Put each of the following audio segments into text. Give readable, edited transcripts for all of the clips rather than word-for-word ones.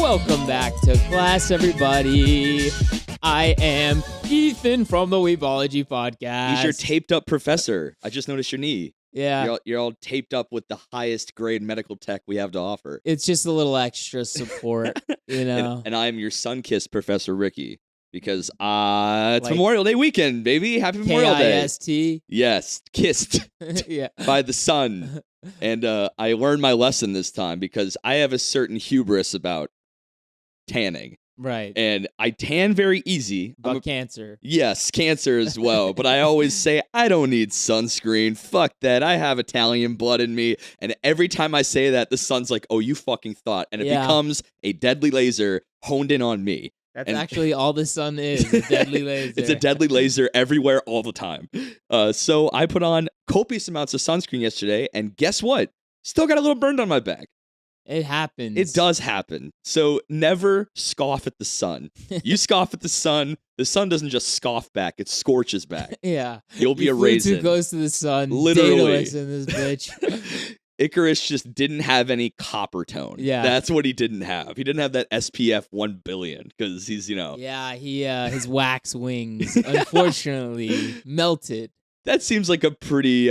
Welcome back to class, everybody. I am Ethan from the Weebology podcast. He's your taped up professor. I just noticed your knee. Yeah. You're all taped up with the highest grade medical tech we have to offer. It's just a little extra support, you know. And I'm your sun-kissed Professor Ricky because it's Like Memorial Day weekend, baby. Happy Memorial Day. K-I-S-T. Yes, kissed Yeah. by the sun. And I learned my lesson this time because I have a certain hubris about tanning. Right. And I tan very easy. But cancer. Yes, cancer as well. But I always say, I don't need sunscreen. Fuck that. I have Italian blood in me. And every time I say that, the sun's like, oh, you fucking thought. And it becomes a deadly laser honed in on me. That's actually all the sun is, a deadly laser. It's a deadly laser everywhere all the time. So I put on copious amounts of sunscreen yesterday. And guess what? Still got a little burned on my back. It happens. It does happen. So never scoff at the sun. You scoff at the sun doesn't just scoff back, it scorches back. Yeah. You'll be you a flew raisin. too close to the sun. Literally. Daedalus in this bitch. Icarus just didn't have any copper tone. Yeah. That's what he didn't have. He didn't have that SPF 1 billion because he's, Yeah, his wax wings, unfortunately, melted. That seems like a pretty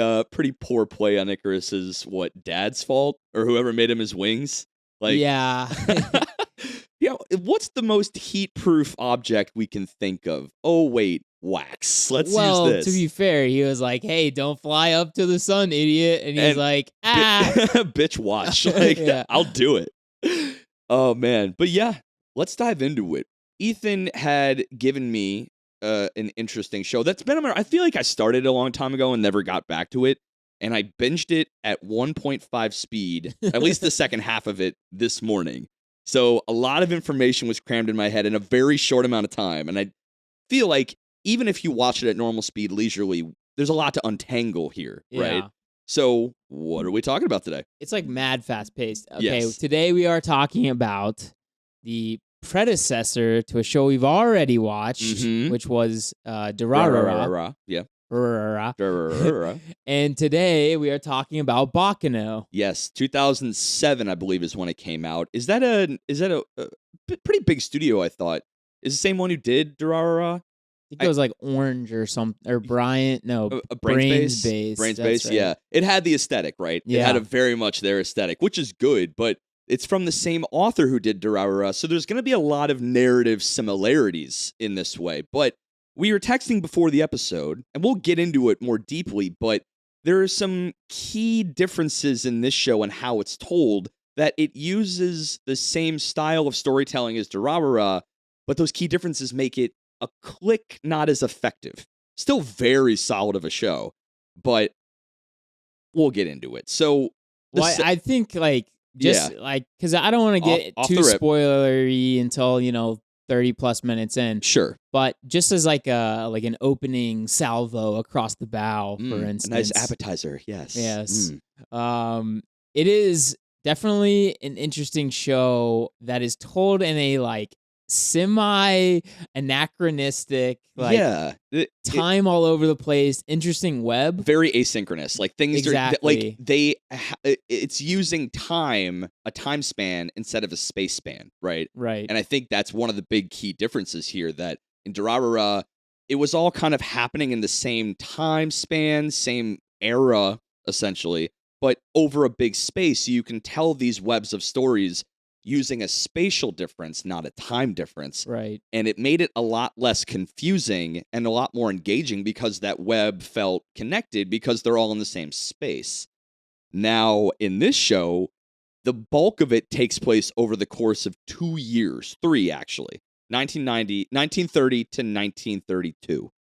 poor play on Icarus's dad's fault or whoever made him his wings. Like, yeah. What's the most heat-proof object we can think of? Oh wait, wax. Let's use this. To be fair, he was like, "Hey, don't fly up to the sun, idiot," and he's like, "Ah, bitch, watch." Like, Yeah. I'll do it. Oh man, but yeah, let's dive into it. Ethan had given me an interesting show that's been on I feel like I started a long time ago and never got back to it, and I binged it at 1.5 speed, at least the second half of it this morning. So a lot of information was crammed in my head in a very short amount of time, and I feel like even if you watch it at normal speed leisurely, there's a lot to untangle here, right? Yeah. So what are we talking about today? It's like mad fast paced." Okay, Yes. Today we are talking about the predecessor to a show we've already watched, Mhm. which was Durarara. Yeah. Durarara. Durarara. And today we are talking about Baccano. Yes, 2007, I believe, is when it came out. Is that a pretty big studio? I thought is the same one who did Durarara. I think it was like Orange or something, or Bryant. No, Brains Base. Brains That's Base. right. Yeah, it had the aesthetic, right? It Yeah. had a very much their aesthetic, which is good, but it's from the same author who did Durarara, so there's going to be a lot of narrative similarities in this way. But we were texting before the episode, and we'll get into it more deeply, but there are some key differences in this show and how it's told, that it uses the same style of storytelling as Durarara, but those key differences make it a click not as effective. Still very solid of a show, but we'll get into it. So, I think because I don't want to get Off too the rip. spoilery until 30 plus minutes in. Sure. But just as like an opening salvo across the bow, for A instance. nice appetizer, yes. Yes. Mm. It is definitely an interesting show that is told in a semi anachronistic time all over the place, interesting web. Very asynchronous. Like things Exactly. it's using a time span instead of a space span, right? Right. And I think that's one of the big key differences here, that in Durarara, it was all kind of happening in the same time span, same era, essentially, but over a big space. So you can tell these webs of stories using a spatial difference, not a time difference. Right. And it made it a lot less confusing and a lot more engaging because that web felt connected because they're all in the same space. Now, in this show, the bulk of it takes place over the course of 2 years, 3 actually, 1930 to 1932.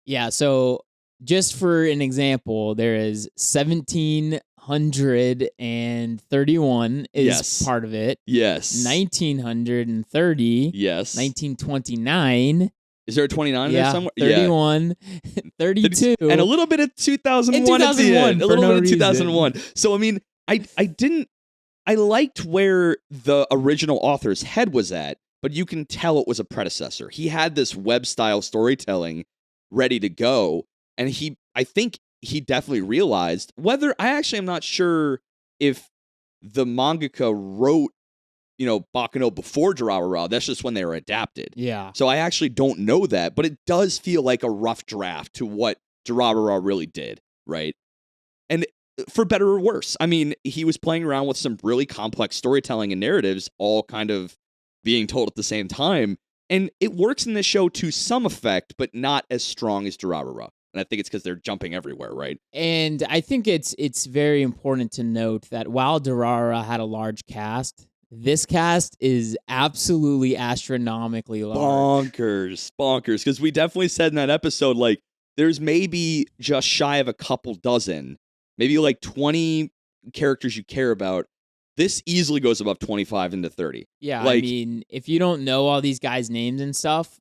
Yeah, so just for an example, there is 1731 is Yes. part of it. Yes. 1930. Yes. 1929. Is there a 29 in there somewhere? 31. 32. And a little bit of 2001 at the 2001 end. A for little no bit of reason. 2001. So, I mean, I liked where the original author's head was at, but you can tell it was a predecessor. He had this web-style storytelling ready to go, and I think he definitely realized, whether, I actually am not sure if the mangaka wrote Baccano before Durarara. That's just when they were adapted. Yeah. So I actually don't know that, but it does feel like a rough draft to what Durarara really did, right? And for better or worse, I mean, he was playing around with some really complex storytelling and narratives, all kind of being told at the same time. And it works in this show to some effect, but not as strong as Durarara. And I think it's because they're jumping everywhere, right? And I think it's very important to note that while Durarara had a large cast, this cast is absolutely astronomically large. Bonkers. Because we definitely said in that episode, like, there's maybe just shy of a couple dozen, maybe like 20 characters you care about. This easily goes above 25 into 30. Yeah, I mean, if you don't know all these guys' names and stuff,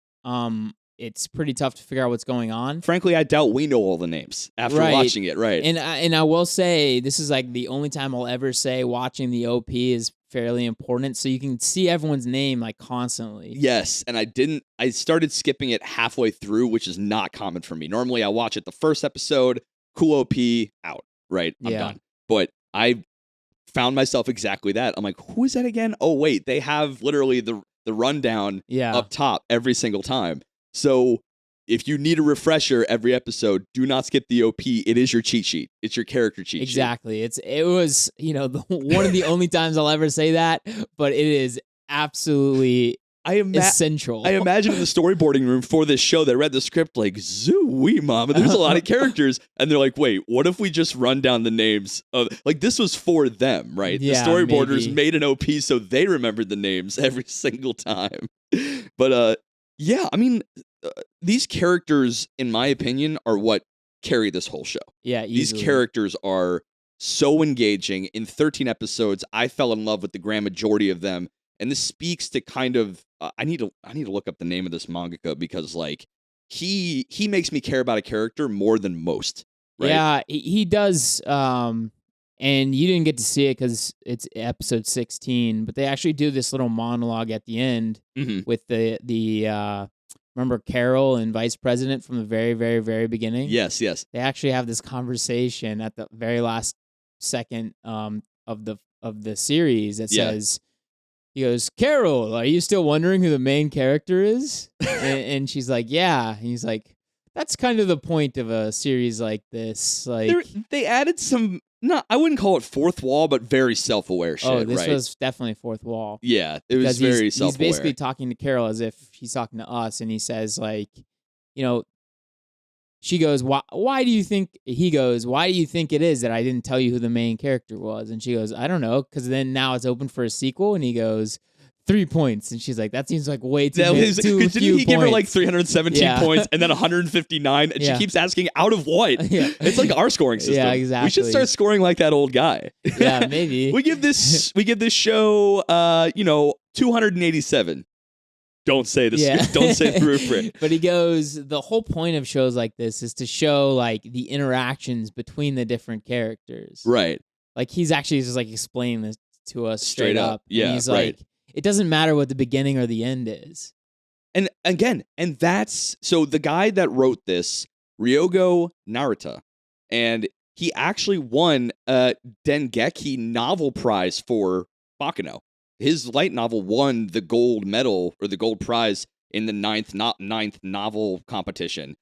it's pretty tough to figure out what's going on. Frankly, I doubt we know all the names after watching it, right? And I will say, this is like the only time I'll ever say watching the OP is fairly important, so you can see everyone's name like constantly. Yes, and I started skipping it halfway through, which is not common for me. Normally, I watch it the first episode, cool OP, out, right? I'm done. But I found myself exactly that. I'm like, who is that again? Oh, wait, they have literally the rundown up top every single time. So if you need a refresher every episode, do not skip the OP. It is your cheat sheet. It's your character cheat sheet. Exactly. It was, one of the only times I'll ever say that, but it is absolutely essential. I imagine in the storyboarding room for this show, they read the script like, zoo-wee, mama, there's a lot of characters. And they're like, wait, what if we just run down the names of, like, this was for them, right? Yeah, the storyboarders made an OP so they remembered the names every single time. But, yeah, I mean, these characters, in my opinion, are what carry this whole show. Yeah, easily. These characters are so engaging. In 13 episodes, I fell in love with the grand majority of them. And this speaks to kind of, I need to look up the name of this mangaka because, like, he makes me care about a character more than most. Right? Yeah, he does. And you didn't get to see it because it's episode 16, but they actually do this little monologue at the end with the remember Carol and Vice President from the very, very, very beginning? Yes. They actually have this conversation at the very last second of the series that says, he goes, Carol, are you still wondering who the main character is? and she's like, yeah. And he's like, that's kind of the point of a series like this. Like they added some, I wouldn't call it fourth wall, but very self-aware shit. Oh, this right? was definitely fourth wall. Yeah, it was very self-aware. He's basically talking to Carol as if he's talking to us, and he says, like, she goes, why do you think, he goes, why do you think it is that I didn't tell you who the main character was? And she goes, I don't know, because then now it's open for a sequel, and he goes, 3 points. And she's like, that seems like way too few Didn't he give her like 317 points and then 159? And she keeps asking, out of what? It's like our scoring system. Yeah, exactly. We should start scoring like that old guy. Yeah, maybe. we give this show 287. Don't say this. Yeah. Don't say the rubric. But he goes, the whole point of shows like this is to show like the interactions between the different characters. Right. Like he's actually just like explaining this to us straight up. Yeah. And he's like, it doesn't matter what the beginning or the end is. And again, that's so the guy that wrote this, Ryogo Narita, and he actually won a Dengeki novel prize for Baccano. His light novel won the gold medal or the gold prize in the ninth novel competition.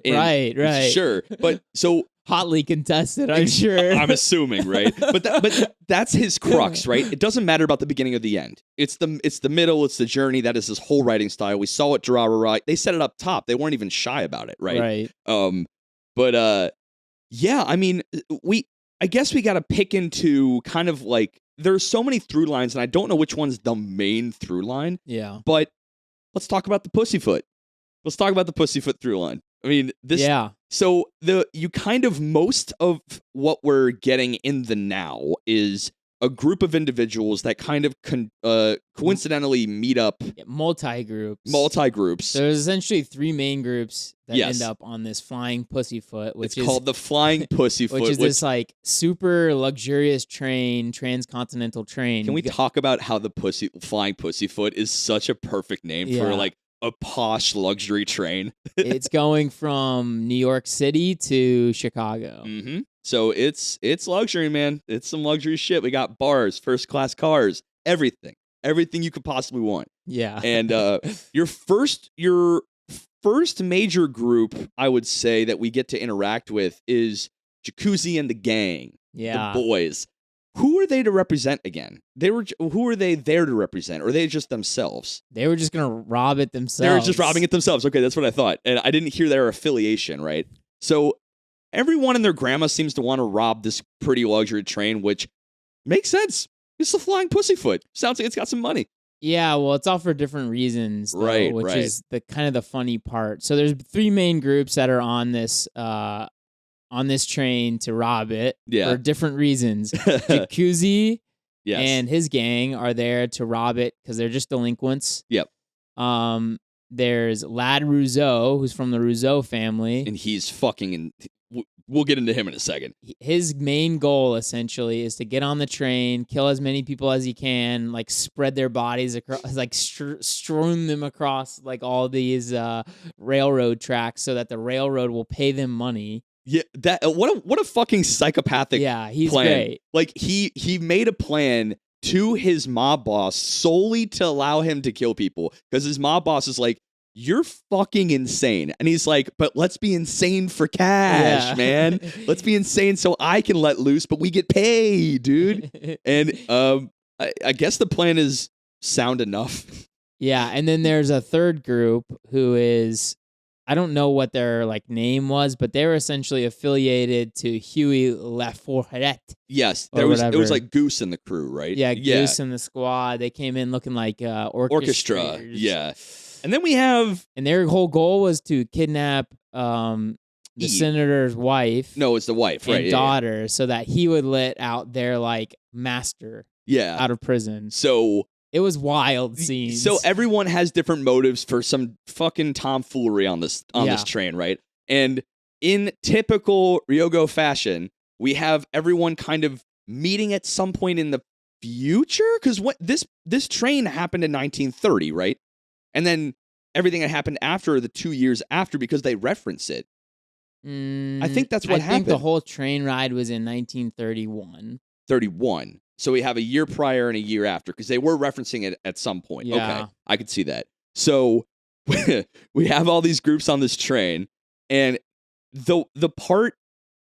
Right. Sure. But so hotly contested, I'm sure. I'm assuming, right? But that's his crux, right? It doesn't matter about the beginning or the end. It's the middle, it's the journey. That is his whole writing style. We saw it Durarara. They set it up top. They weren't even shy about it, right? Right. Yeah, I mean, I guess we got to pick into kind of like, there's so many through lines, and I don't know which one's the main through line. Yeah. But let's talk about the pussyfoot. Let's talk about the pussyfoot through line. I mean, this. Yeah. So most of what we're getting in the now is a group of individuals that kind of coincidentally meet up. Multi-groups. There's essentially 3 main groups that end up on this flying pussyfoot, which is called the flying pussyfoot, which is this like super luxurious transcontinental train. Can we talk about how the flying pussyfoot is such a perfect name for like a posh luxury train? It's going from New York City to Chicago. Mm-hmm. So it's luxury, man. It's some luxury shit. We got bars, first class cars, everything. everything you could possibly want. Yeah. And your first major group, I would say, that we get to interact with is Jacuzzi and the gang, Yeah. the boys. Who are they to represent again? Who are they there to represent? Or are they just themselves? They were just gonna rob it themselves. They were just robbing it themselves. Okay, that's what I thought. And I didn't hear their affiliation, right? So everyone and their grandma seems to want to rob this pretty luxury train, which makes sense. It's the Flying Pussyfoot. Sounds like it's got some money. Yeah, well, it's all for different reasons, though, Right, which right. is the kind of the funny part. So there's 3 main groups that are on this train to rob it for different reasons. Jacuzzi and his gang are there to rob it because they're just delinquents. Yep. There's Lad Rousseau, who's from the Rousseau family. And he's fucking... We'll get into him in a second. His main goal, essentially, is to get on the train, kill as many people as he can, like spread their bodies across, like strewn them across like all these railroad tracks, so that the railroad will pay them money. Yeah, that what a fucking psychopathic. Yeah, he's plan. Great. Like he made a plan to his mob boss solely to allow him to kill people because his mob boss is like, you're fucking insane. And he's like, but let's be insane for cash, man. Let's be insane so I can let loose, but we get paid, dude. And I guess the plan is sound enough. Yeah, and then there's a third group who is, I don't know what their like name was, but they were essentially affiliated to Huey Lafourette. Yes, it was like Goose in the crew, right? Yeah, Goose in the squad. They came in looking like orchestra. Yeah. And then we have... And their whole goal was to kidnap the senator's wife. No, it's the wife, right? And daughter, so that he would let out their, like, master out of prison. So... It was wild scenes. So everyone has different motives for some fucking tomfoolery on this train, right? And in typical Ryogo fashion, we have everyone kind of meeting at some point in the future? Because this train happened in 1930, right? And then everything that happened after, the 2 years after, because they reference it. I think that's what happened. I think the whole train ride was in 1931. 31. So we have a year prior and a year after, because they were referencing it at some point. Yeah. Okay, I could see that. So we have all these groups on this train, and the part...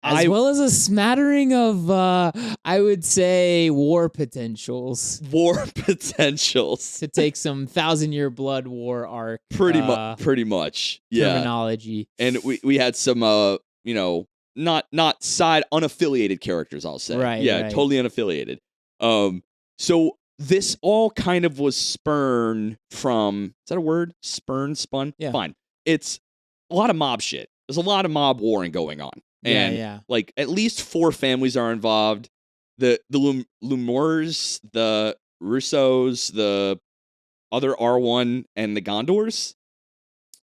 As well as a smattering of, I would say, war potentials. War potentials. To take some 1,000-year blood war arc. Pretty much. Yeah. Terminology. And we had some, not side unaffiliated characters, I'll say. Right. Yeah, right. Totally unaffiliated. So this all kind of was spun from, is that a word? Spun? Yeah. Fine. It's a lot of mob shit. There's a lot of mob warring going on. And like at least 4 families are involved. The Lumors, the Russos, the other R1, and the Gondors.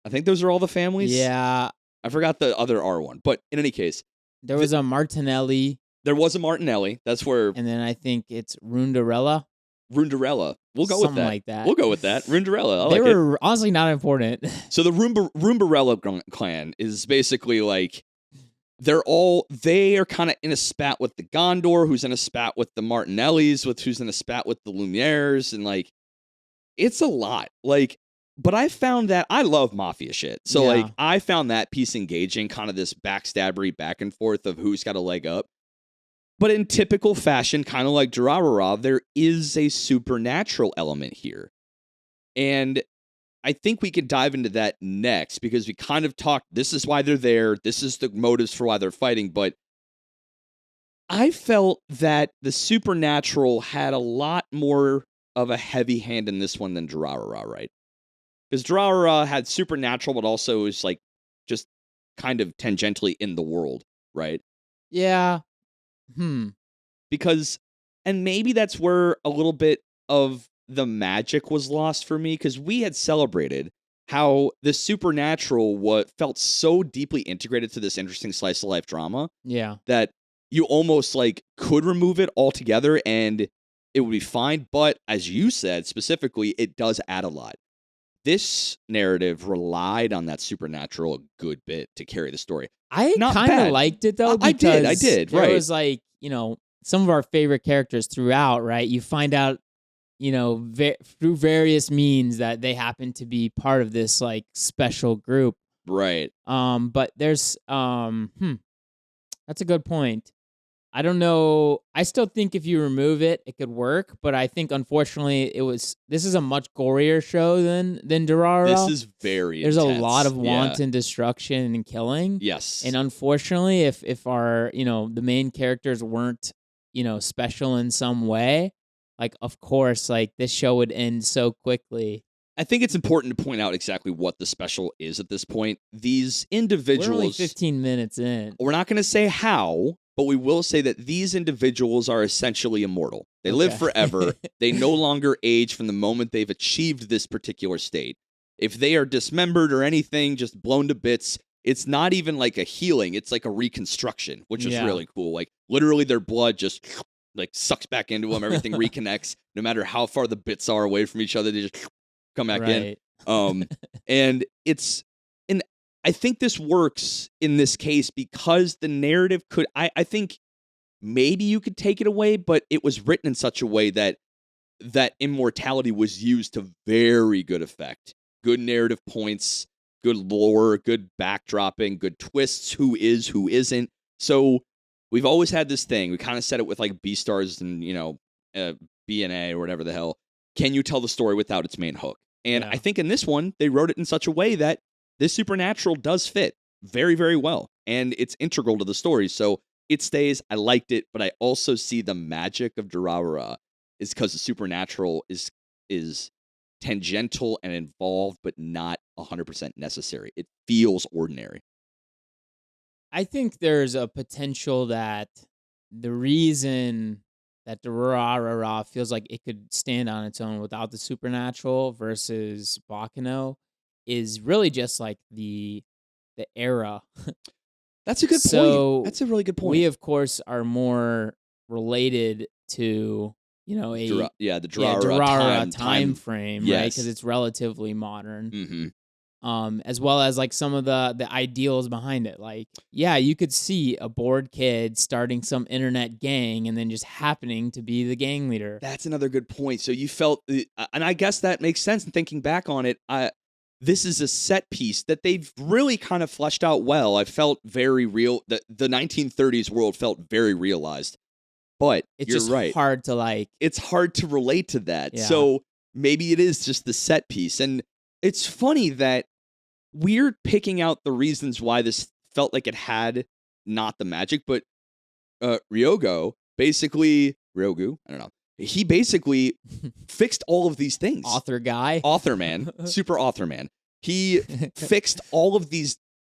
I think those are all the families. Yeah. I forgot the other R1. But in any case. There was a Martinelli. There was a Martinelli. That's where... And then I think it's Rundarella. We'll go Something with that. like that. We'll go with that. Rundarella. They were honestly not important. So the Rumbarella clan is basically like... They are kind of in a spat with the Gondor, who's in a spat with the Martinellis, who's in a spat with the Lumieres, and like, it's a lot. Like, but I found that I love mafia shit. So like, I found that piece engaging, kind of this backstabbery back and forth of who's got a leg up. But in typical fashion, kind of like Durarara, there is a supernatural element here. And I think we could dive into that next, because we kind of talked, this is why they're there, this is the motives for why they're fighting, but I felt that the supernatural had a lot more of a heavy hand in this one than Durarara, right? Because Durarara had supernatural, but also is like just kind of tangentially in the world, right? Yeah. Because, and maybe that's where a little bit of the magic was lost for me, because we had celebrated how the supernatural felt so deeply integrated to this interesting slice of life drama. Yeah. That you almost like could remove it altogether and it would be fine. But as you said, specifically, it does add a lot. This narrative relied on that supernatural a good bit to carry the story. I kind of liked it though. I did. There right. was like, some of our favorite characters throughout, right? You find out through various means that they happen to be part of this like special group. Right. But there's that's a good point. I don't know. I still think if you remove it, it could work. But I think unfortunately, this is a much gorier show than Durarara. This is very. There's intense. a lot of wanton destruction and killing. Yes. And unfortunately, if our the main characters weren't special in some way, like of course, like this show would end so quickly. I think it's important to point out exactly what the special is at this point. These individuals. We're only 15 minutes in. We're not going to say how, but we will say that these individuals are essentially immortal. They live forever. They no longer age from the moment they've achieved this particular state. If they are dismembered or anything, just blown to bits, it's not even like a healing. It's like a reconstruction, which is really cool. Like literally their blood just like sucks back into them. Everything reconnects. No matter how far the bits are away from each other, they just come back in. And I think this works in this case because the narrative could, I think maybe you could take it away, but it was written in such a way that immortality was used to very good effect. Good narrative points, good lore, good backdropping, good twists, who is, who isn't. So we've always had this thing. We kind of said it with like B-Stars and, BNA or whatever the hell. Can you tell the story without its main hook? And I think in this one, they wrote it in such a way that this supernatural does fit very, very well. And it's integral to the story. So it stays. I liked it, but I also see the magic of Durarara is because the supernatural is tangential and involved, but not 100% necessary. It feels ordinary. I think there's a potential that the reason that Durarara feels like it could stand on its own without the supernatural versus Baccano is really just like the era. That's a good point. That's a really good point. We of course are more related to the Durarara time frame, right? Because it's relatively modern. Mm-hmm. As well as like some of the ideals behind it. Like, you could see a bored kid starting some internet gang and then just happening to be the gang leader. That's another good point. So you felt, and I guess that makes sense. And thinking back on it, this is a set piece that they've really kind of fleshed out well. I felt very real. The 1930s world felt very realized. But it's you're just right. hard to like. It's hard to relate to that. Yeah. So maybe it is just the set piece. And it's funny that we're picking out the reasons why this felt like it had not the magic, but Ryogu, I don't know. He basically fixed all of these things. Author man, super author man. He fixed all of these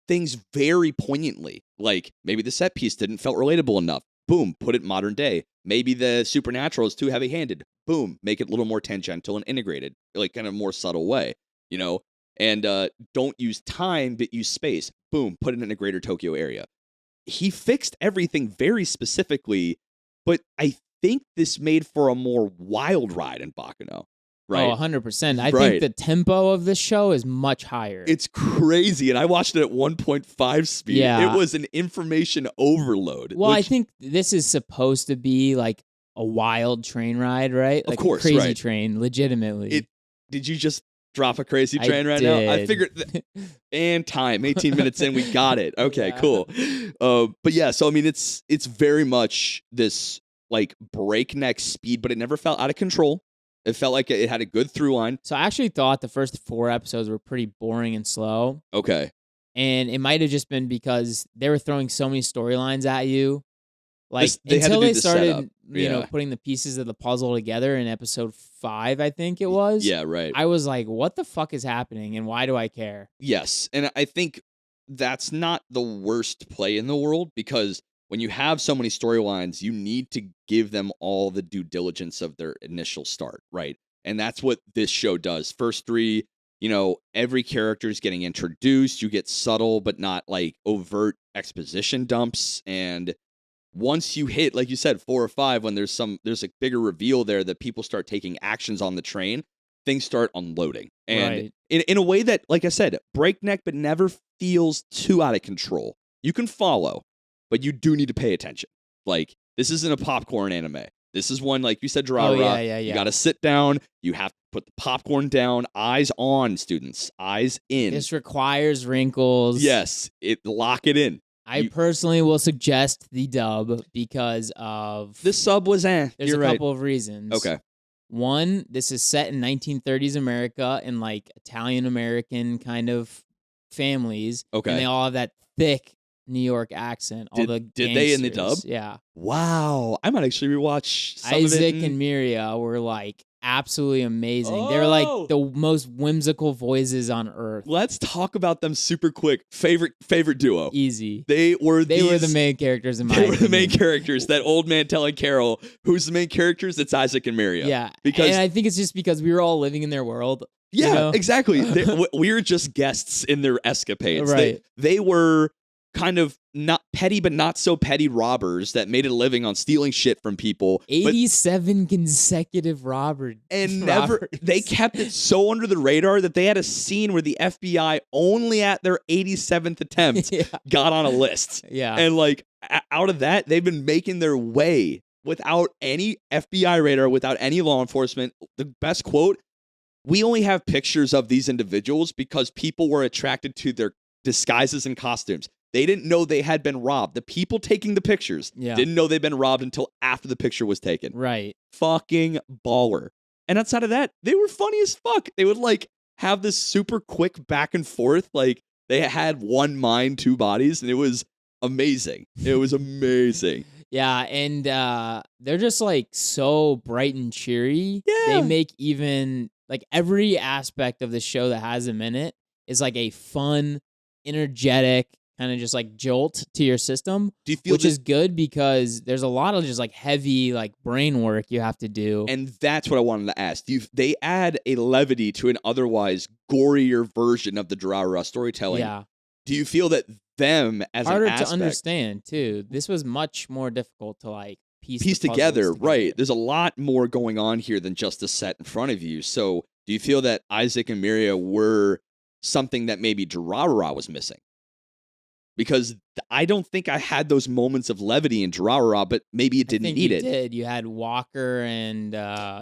things very poignantly. Like maybe the set piece didn't felt relatable enough. Boom, put it modern day. Maybe the supernatural is too heavy-handed. Boom, make it a little more tangential and integrated, like kind of more subtle way, And don't use time, but use space. Boom, put it in a greater Tokyo area. He fixed everything very specifically, but I think this made for a more wild ride in Baccano. Right? Oh, 100%. I think the tempo of this show is much higher. It's crazy, and I watched it at 1.5 speed. Yeah. It was an information overload. Well, I think this is supposed to be like a wild train ride, right? Like of course, a crazy train, legitimately. Did you just drop a crazy train now? I figured, and time, 18 minutes in, we got it. Okay, cool. But yeah, so I mean, it's very much this like breakneck speed, but it never felt out of control. It felt like it had a good through line. So I actually thought the first 4 episodes were pretty boring and slow. Okay. And it might have just been because they were throwing so many storylines at you. Like until they started, putting the pieces of the puzzle together in episode 5, I think it was. Yeah, right. I was like, what the fuck is happening and why do I care? Yes. And I think that's not the worst play in the world because when you have so many storylines, you need to give them all the due diligence of their initial start, right? And that's what this show does. First 3, every character is getting introduced. You get subtle but not like overt exposition dumps. And once you hit, like you said, 4 or 5, when there's a bigger reveal there that people start taking actions on the train, things start unloading. And in a way that, like I said, breakneck but never feels too out of control. You can follow, but you do need to pay attention. Like, this isn't a popcorn anime. This is one, like you said, Oh, Durarara. yeah. You got to sit down. You have to put the popcorn down. Eyes on, students. Eyes in. This requires wrinkles. Yes. Lock it in. I personally will suggest the dub because of... The sub was There's You're a right. couple of reasons. Okay. One, this is set in 1930s America in like Italian-American kind of families. Okay. And they all have that thick New York accent. Did they in the dub? Yeah. Wow. I might actually rewatch some of it. Isaac and Miria were like absolutely amazing. They were like the most whimsical voices on earth. Let's talk about them super quick. Favorite duo. Easy. They were the main characters in my They were the opinion. main characters. That old man telling Carol, who's the main characters? It's Isaac and Miria. Yeah. Because and I think it's just because we were all living in their world. Yeah, you know? exactly. We were just guests in their escapades. Right. They were kind of not petty, but not so petty robbers that made a living on stealing shit from people. 87 consecutive robberies. And they kept it so under the radar that they had a scene where the FBI only at their 87th attempt got on a list. Yeah. And like out of that, they've been making their way without any FBI radar, without any law enforcement. The best quote, we only have pictures of these individuals because people were attracted to their disguises and costumes. They didn't know they had been robbed. The people taking the pictures didn't know they'd been robbed until after the picture was taken. Right. Fucking baller. And outside of that, they were funny as fuck. They would like have this super quick back and forth. Like they had one mind, two bodies, and it was amazing. It was amazing. Yeah, and they're just like so bright and cheery. Yeah. They make even like every aspect of the show that has them in it is like a fun, energetic, kind of just like jolt to your system. Do you feel which is good because there's a lot of just like heavy like brain work you have to do. And that's what I wanted to ask. They add a levity to an otherwise gorier version of the Durarara storytelling. Yeah. Do you feel that them as harder an aspect, to understand too? This was much more difficult to like piece together. Right. There's a lot more going on here than just the set in front of you. So do you feel that Isaac and Miria were something that maybe Durarara was missing? Because I don't think I had those moments of levity in Durarara, but maybe it didn't need it. Did. You had Walker and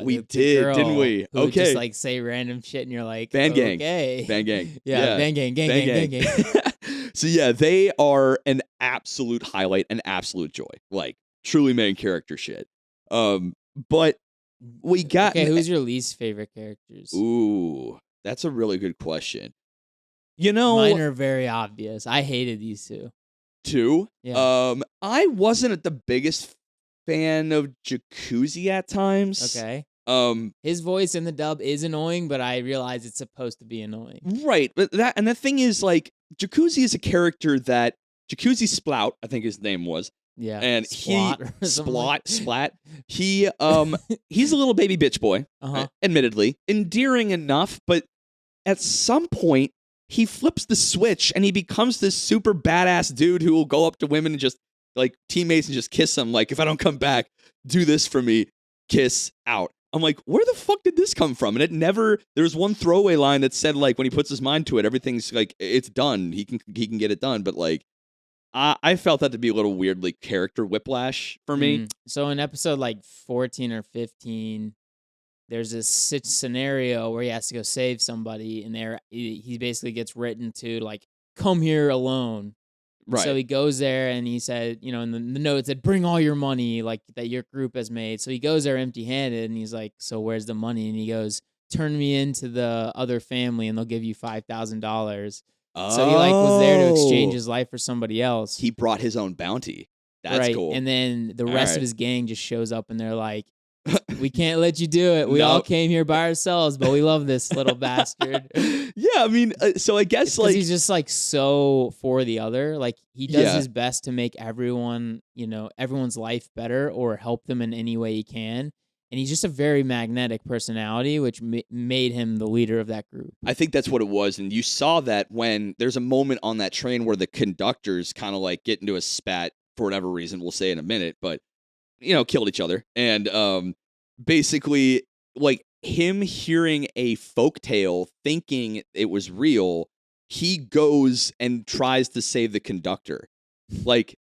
we did, didn't we? Who would just like say random shit, and you're like, Band gang, okay, band gang, yeah, band gang. So yeah, they are an absolute highlight, an absolute joy, like truly main character shit. But we got who's your least favorite characters? Ooh, that's a really good question. You know, mine are very obvious. I hated these two. Yeah. I wasn't the biggest fan of Jacuzzi at times. Okay. His voice in the dub is annoying, but I realize it's supposed to be annoying. Right. But the thing is, like, Jacuzzi is a character that Jacuzzi Splout, I think his name was. Yeah. And Splat. He's a little baby bitch boy, admittedly. Endearing enough, but at some point, he flips the switch and he becomes this super badass dude who will go up to women and just like teammates and just kiss them. Like, if I don't come back, do this for me, kiss out. I'm like, where the fuck did this come from? And there was one throwaway line that said like, when he puts his mind to it, everything's like, it's done. He can get it done. But like, I felt that to be a little weirdly character whiplash for me. So in episode like 14 or 15, there's this scenario where he has to go save somebody, and he basically gets written to like, come here alone. Right. So he goes there, and he said, you know, in the note it said, bring all your money like that your group has made. So he goes there empty-handed, and he's like, so where's the money? And he goes, turn me into the other family, and they'll give you $5,000. So he like was there to exchange his life for somebody else. He brought his own bounty. That's cool. And then the rest of his gang just shows up, and they're like, we can't let you do it. We all came here by ourselves, but we love this little bastard. Yeah, I mean, so I guess like he's just like so for the other. Like he does his best to make everyone's life better or help them in any way he can. And he's just a very magnetic personality, which made him the leader of that group. I think that's what it was. And you saw that when there's a moment on that train where the conductors kind of like get into a spat for whatever reason. We'll say in a minute, but killed each other. And basically, like him hearing a folktale, thinking it was real, he goes and tries to save the conductor. Like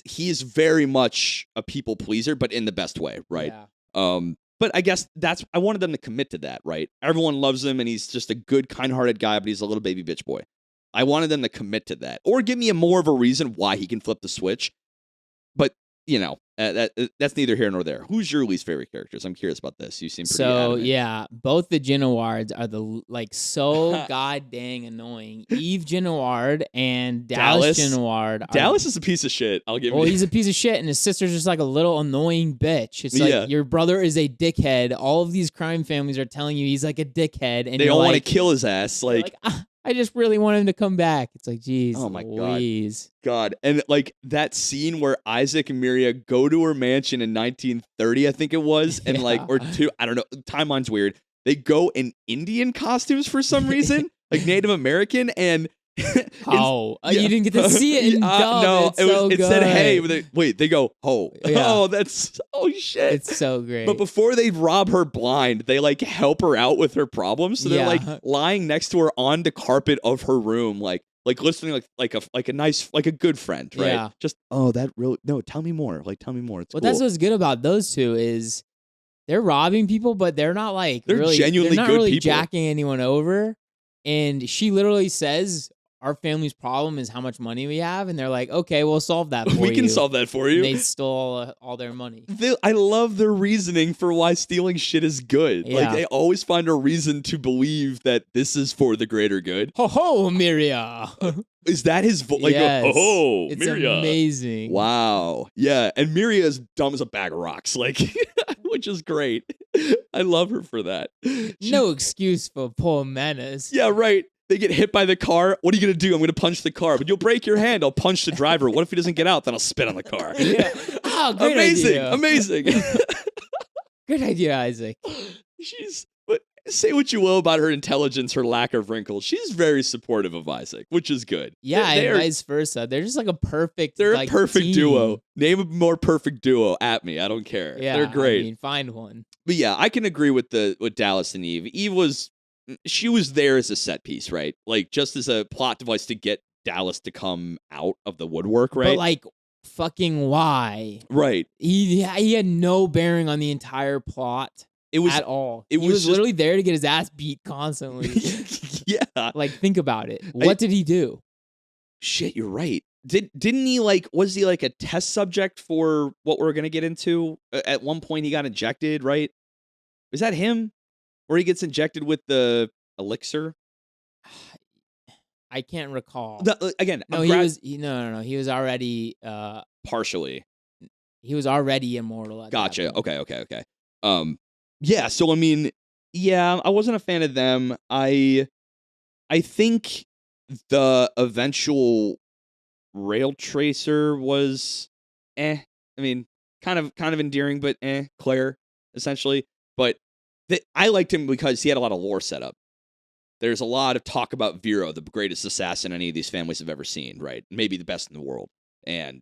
he is very much a people pleaser, but in the best way, right? Yeah. But I guess I wanted them to commit to that, right? Everyone loves him, and he's just a good, kind-hearted guy, but he's a little baby bitch boy. I wanted them to commit to that, or give me more of a reason why he can flip the switch. But that's neither here nor there. Who's your least favorite characters? I'm curious about this. You seem pretty adamant. Yeah, both the Genowards are so god dang annoying. Eve Genoward and Dallas Genoward. Dallas is a piece of shit. I'll give you. Well, he's a piece of shit, and his sister's just like a little annoying bitch. It's like your brother is a dickhead. All of these crime families are telling you he's like a dickhead, and they all want to kill his ass. Like I just really want him to come back. It's like, geez, oh my God. And like that scene where Isaac and Miria go to her mansion in 1930, I think it was, and or two, I don't know, timeline's weird. They go in Indian costumes for some reason, like Native American, and you didn't get to see it in dub. No, it said hey. They go ho. Yeah. Oh shit. It's so great. But before they rob her blind, they like help her out with her problems. So they're like lying next to her on the carpet of her room, like listening like a nice, like a good friend, right? Yeah. Just tell me more. Like tell me more. It's cool. That's what's good about those two is they're robbing people, but they're not like genuinely they're not good really people. jacking anyone over. And she literally says, our family's problem is how much money we have, and they're like, okay, we'll solve that for you. We can solve that for you. And they stole all their money. I love their reasoning for why stealing shit is good. Yeah. Like, they always find a reason to believe that this is for the greater good. Ho ho, Miria. Is that his voice? Like, yes. Oh, it's Miria. Amazing. Wow. Yeah, and Miria is dumb as a bag of rocks, like, which is great. I love her for that. No excuse for poor manners. Yeah, right. They get hit by the car. What are you going to do? I'm going to punch the car. But you'll break your hand. I'll punch the driver. What if he doesn't get out? Then I'll spit on the car. Yeah. Oh, great idea. Amazing. Good idea, Isaac. But say what you will about her intelligence, her lack of wrinkles. She's very supportive of Isaac, which is good. Yeah, and vice versa. They're just like a perfect They're like, a perfect team. duo. Name a more perfect duo at me. I don't care. Yeah, they're great. I mean, find one. But yeah, I can agree with Dallas and Eve. Eve was there as a set piece, right? Like just as a plot device to get Dallas to come out of the woodwork, right? But like, fucking why? Right. He had no bearing on the entire plot. At all. He was literally there to get his ass beat constantly. Yeah. Like, think about it. What did he do? Shit, you're right. Didn't he was he like a test subject for what we're gonna get into? At one point he got injected, right? Is that him? Where he gets injected with the elixir? I can't recall. No, he was already partially. He was already immortal. Gotcha. Okay. Yeah. So I mean, yeah, I wasn't a fan of them. I think the eventual rail tracer was, I mean, kind of endearing, but Claire essentially. But I liked him because he had a lot of lore set up. There's a lot of talk about Vero, the greatest assassin any of these families have ever seen, right? Maybe the best in the world. And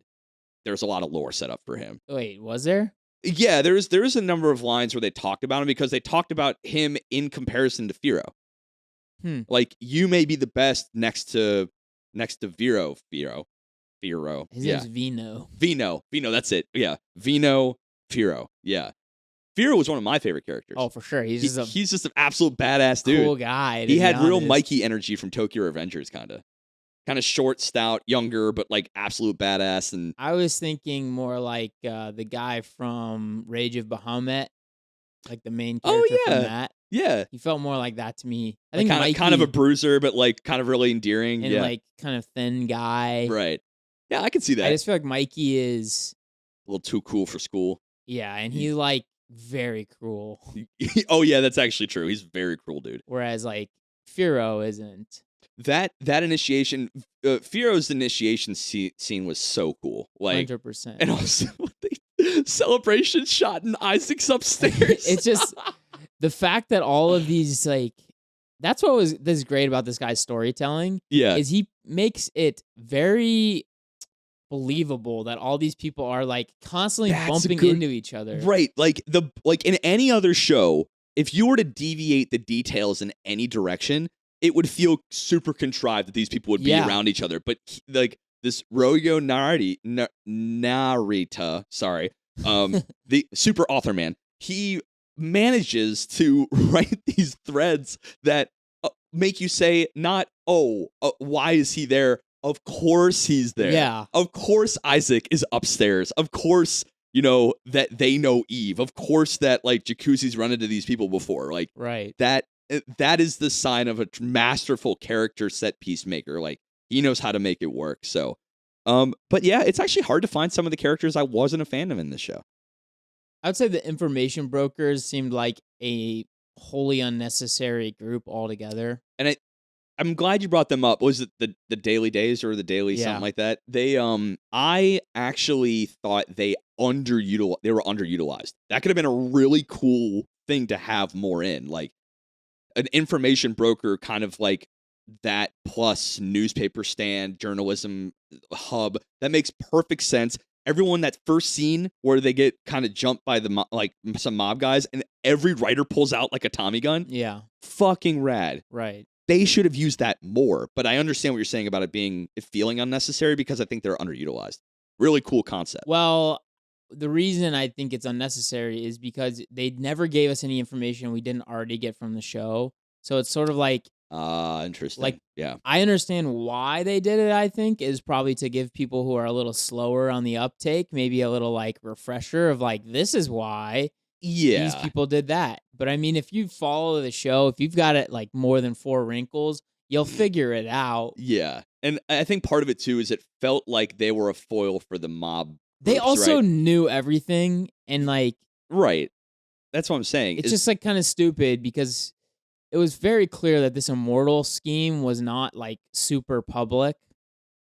there's a lot of lore set up for him. Wait, was there? Yeah, there is a number of lines where they talked about him because they talked about him in comparison to Vero. Like, you may be the best next to Vero. His name's Vino. Vino, that's it. Yeah, Vino, Vero. Yeah. Vero was one of my favorite characters. Oh, for sure. He's just an absolute badass dude. Cool guy. He had real Mikey energy from Tokyo Revengers, kind of short, stout, younger, but like absolute badass. And I was thinking more like the guy from Rage of Bahamut, like the main character from that. Yeah, he felt more like that to me. I think Mikey, kind of a bruiser, but like kind of really endearing and like kind of thin guy. Right. Yeah, I can see that. I just feel like Mikey is a little too cool for school. Yeah, and he's like very cruel. Oh yeah, that's actually true. He's a very cruel dude. Whereas like Firo isn't. That initiation, Firo's initiation scene was so cool. Like 100%. And also the celebration shot in Isaac's upstairs. It's just the fact that all of these like that's what is great about this guy's storytelling. Yeah, is he makes it very believable that all these people are like constantly bumping into each other. Right. Like in any other show, if you were to deviate the details in any direction, it would feel super contrived that these people would be around each other. But like this Ryo Narita, sorry, the super author man, he manages to write these threads that make you say, not, why is he there? Of course he's there. Yeah. Of course Isaac is upstairs. Of course, that they know Eve. Of course that, like, Jacuzzi's run into these people before. Like, right. That is the sign of a masterful character set piece maker. Like, he knows how to make it work. So, but yeah, it's actually hard to find some of the characters I wasn't a fan of in this show. I would say the information brokers seemed like a wholly unnecessary group altogether. And I'm glad you brought them up. Was it the Daily Days or the Daily something like that? They I actually thought they were underutilized. That could have been a really cool thing to have more in, like an information broker, kind of like that plus newspaper stand, journalism hub. That makes perfect sense. Everyone, that first scene where they get kind of jumped by some mob guys, and every writer pulls out like a Tommy gun. Yeah. Fucking rad. Right. They should have used that more, but I understand what you're saying about it feeling unnecessary, because I think they're underutilized. Really cool concept. Well, the reason I think it's unnecessary is because they never gave us any information we didn't already get from the show. So it's sort of like, interesting. Like, yeah, I understand why they did it, I think, is probably to give people who are a little slower on the uptake maybe a little, like, refresher of, like, this is why these people did that. But I mean, if you follow the show, if you've got it, like, more than 4 wrinkles, you'll figure it out. Yeah. And I think part of it, too, is it felt like they were a foil for the mob They groups, also right? knew everything, and, like... Right. That's what I'm saying. It's just, like, kind of stupid, because it was very clear that this immortal scheme was not, like, super public.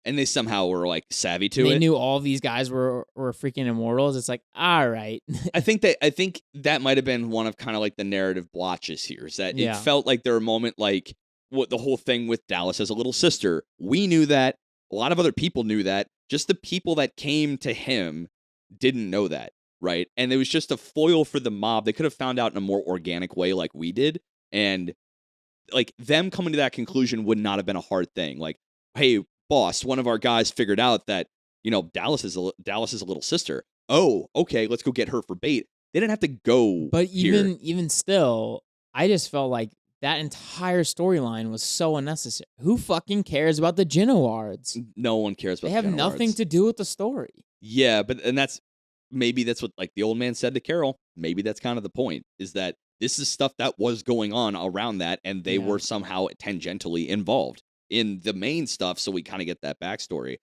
And they somehow were, like, savvy to it. it. They knew all these guys were freaking immortals. It's like, all right. I think that might have been one of kind of like the narrative blotches here, is that it felt like there were a moment, like what the whole thing with Dallas as a little sister. We knew that. A lot of other people knew that. Just the people that came to him didn't know that, right? And it was just a foil for the mob. They could have found out in a more organic way like we did. And like them coming to that conclusion would not have been a hard thing. Like, hey, boss, one of our guys figured out that, Dallas is a little sister. Oh, okay, let's go get her for bait. They didn't have to go. But here. even still, I just felt like that entire storyline was so unnecessary. Who fucking cares about the Genowards? No one cares about the Genowards. They have nothing to do with the story. Yeah, and that's what, like, the old man said to Carol. Maybe that's kind of the point, is that this is stuff that was going on around that, and they were somehow tangentially involved in the main stuff, so we kind of get that backstory.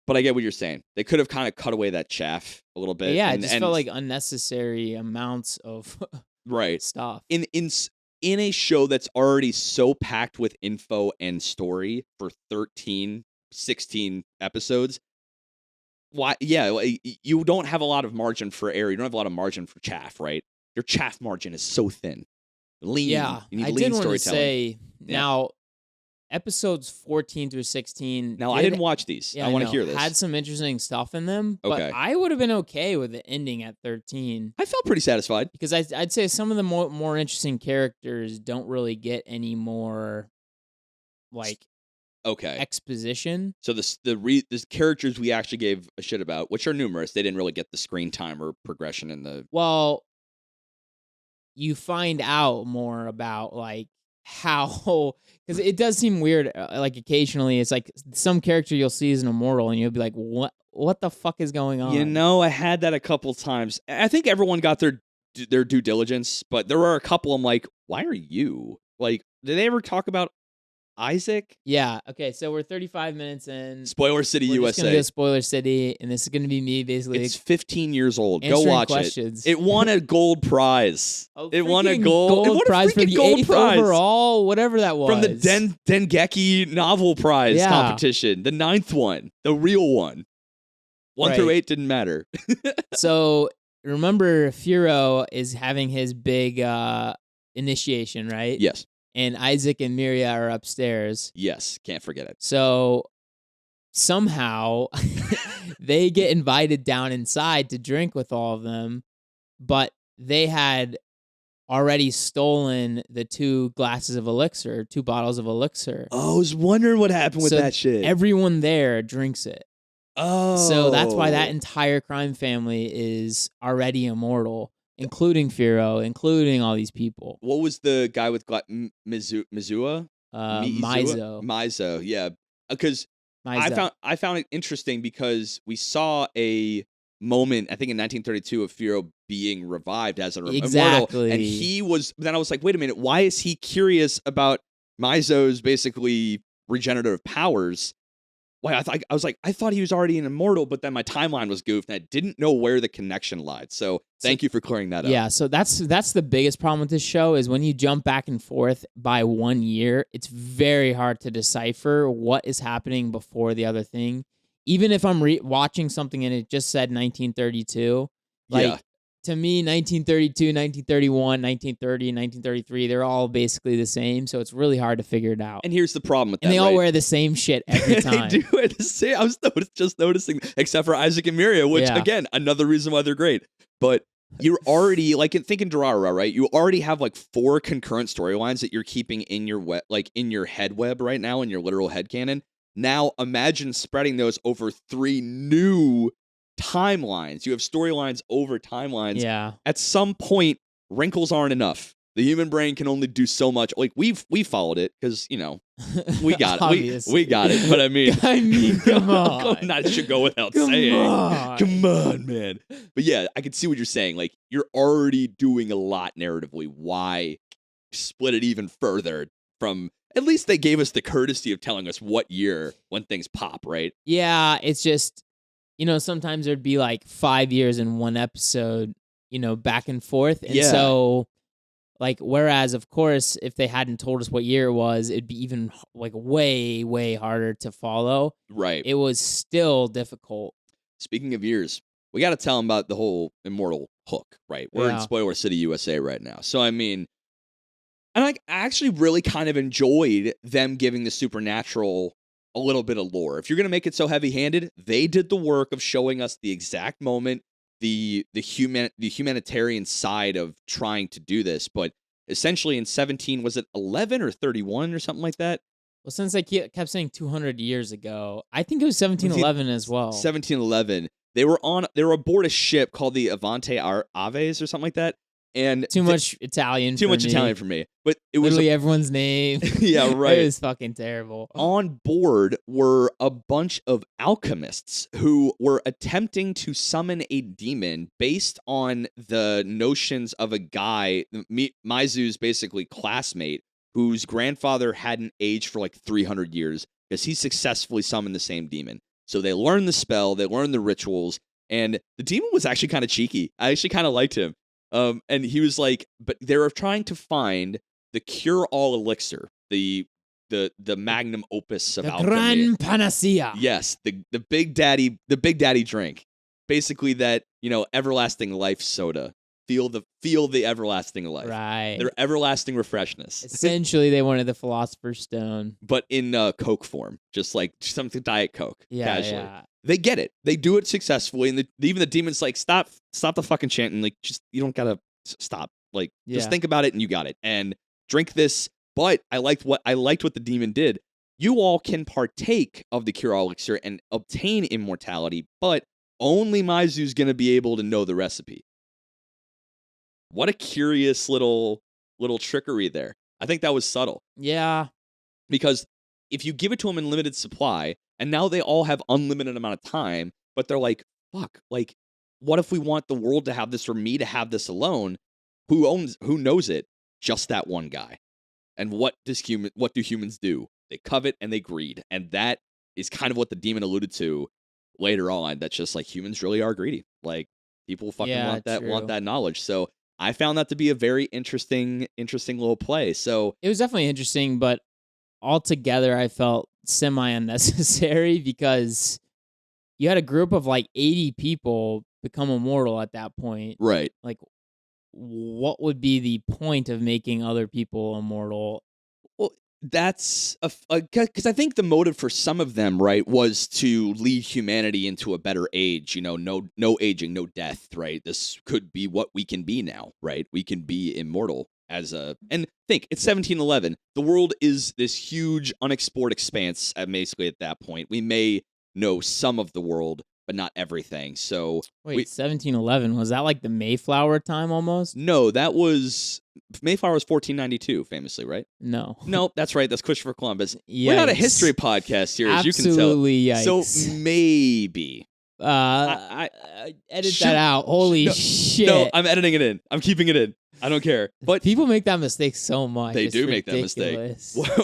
But I get what you're saying. They could have kind of cut away that chaff a little bit. Yeah, it just felt like unnecessary amounts of stuff. In a show that's already so packed with info and story for 13, 16 episodes, why? Yeah, you don't have a lot of margin for error. You don't have a lot of margin for chaff, right? Your chaff margin is so thin. Lean. Yeah, you need I lean did want to storytelling. say, now, episodes 14 through 16... Now, I didn't watch these. I want to hear this. Had some interesting stuff in them, but I would have been okay with the ending at 13. I felt pretty satisfied. Because I'd say some of the more interesting characters don't really get any more, like, exposition. So the characters we actually gave a shit about, which are numerous, they didn't really get the screen time or progression in the... Well, you find out more about, like, how, because it does seem weird, like, occasionally it's like some character you'll see is an immortal and you'll be like, what the fuck is going on? I had that a couple times. I think everyone got their due diligence, but there were a couple I'm like, why are you? Like, did they ever talk about Isaac? Yeah. Okay. So we're 35 minutes in. Spoiler City, we're USA. Just gonna go Spoiler City, and this is gonna be me basically. It's 15 years old. Go watch questions. it. It won a gold prize. It won a gold prize for the 8th overall, whatever that was. From the Dengeki novel prize competition, the 9th one, the real one. 1 through 8 didn't matter. So remember, Furo is having his big initiation, right? Yes. And Isaac and Miria are upstairs. Yes, can't forget it. So somehow they get invited down inside to drink with all of them, but they had already stolen the 2 glasses of elixir, 2 bottles of elixir. Oh, I was wondering what happened with that shit. Everyone there drinks it. Oh. So that's why that entire crime family is already immortal, including Firo, including all these people. What was the guy with Mizua? Mizo, yeah. Because I found it interesting because we saw a moment, I think in 1932, of Firo being revived as an immortal, and he was. Then I was like, wait a minute, why is he curious about Mizo's basically regenerative powers? Why I thought he was already an immortal, but then my timeline was goofed, and I didn't know where the connection lied. So thank you for clearing that up. Yeah, so that's the biggest problem with this show is when you jump back and forth by 1 year, it's very hard to decipher what is happening before the other thing. Even if I'm watching something and it just said 1932, to me, 1932, 1931, 1930, 1933, they're all basically the same, so it's really hard to figure it out. And here's the problem with that. And they all wear the same shit every time. They do wear the same. I was just noticing, except for Isaac and Miria, which, again, another reason why they're great. But you're already, thinking Durarara, right? You already have, 4 concurrent storylines that you're keeping in your in your head web right now, in your literal headcanon. Now, imagine spreading those over 3 new timelines. You have storylines over timelines. Yeah. At some point, wrinkles aren't enough. The human brain can only do so much. We followed it because we got it. We got it. But I mean, come on. That should go without saying. Come on, man. But yeah, I can see what you're saying. You're already doing a lot narratively. Why split it even further from? At least they gave us the courtesy of telling us what year when things pop, right? Yeah, it's just, sometimes there'd be 5 years in one episode, back and forth. And so, whereas, of course, if they hadn't told us what year it was, it'd be even, way, way harder to follow. Right. It was still difficult. Speaking of years, we got to tell them about the whole immortal hook, right? We're in Spoiler City, USA right now. So, I mean, and I actually really kind of enjoyed them giving the supernatural a little bit of lore. If you're going to make it so heavy-handed, they did the work of showing us the exact moment, the humanitarian side of trying to do this. But essentially in 17, was it 11 or 31 or something like that? Well, since they kept saying 200 years ago, I think it was 1711 as well. 1711. They were aboard a ship called the Avante Aves or something like that. And too much Italian for me. But it was literally everyone's name. Yeah, right. It was fucking terrible. On board were a bunch of alchemists who were attempting to summon a demon based on the notions of a guy, Mizu's basically classmate, whose grandfather hadn't aged for 300 years because he successfully summoned the same demon. So they learned the spell, they learned the rituals, and the demon was actually kind of cheeky. I actually kind of liked him. And he was but they were trying to find the cure-all elixir, the magnum opus of alchemy. The grand panacea. Yes, the big daddy drink. Basically that, everlasting life soda. Feel the everlasting life. Right. Their everlasting refreshness. Essentially, they wanted the Philosopher's Stone. But in Coke form. Just something Diet Coke. Yeah, casually. yeah. They get it. They do it successfully, and even the demon's stop the fucking chanting. Just you don't gotta stop. Just think about it, and you got it. And drink this. But I liked what the demon did. You all can partake of the cure-all elixir and obtain immortality, but only Mizu's gonna be able to know the recipe. What a curious little trickery there. I think that was subtle. Yeah. Because if you give it to them in limited supply, and now they all have unlimited amount of time, but they're fuck, what if we want the world to have this or me to have this alone? Who knows it? Just that one guy. And what do humans do? They covet and they greed. And that is kind of what the demon alluded to later on. That's just humans really are greedy. People fucking want that knowledge. So I found that to be a very interesting little play. So it was definitely interesting, but altogether I felt semi-unnecessary because you had a group of 80 people become immortal at that point. Right. What would be the point of making other people immortal? Well, that's because I think the motive for some of them, right, was to lead humanity into a better age. No aging, no death, right? This could be what we can be now, right? We can be immortal and think it's 1711. The world is this huge unexplored expanse. Basically, at that point, we may know some of the world, but not everything. So wait, 1711, was that like the Mayflower time almost? No, that was Mayflower was 1492, famously, right? No, that's right. That's Christopher Columbus. Yikes. We're not a history podcast here, as you can tell. Absolutely, yikes. So maybe. I edit that out. Holy shit! No, I'm editing it in. I'm keeping it in. I don't care. But people make that mistake so much. They do make that mistake.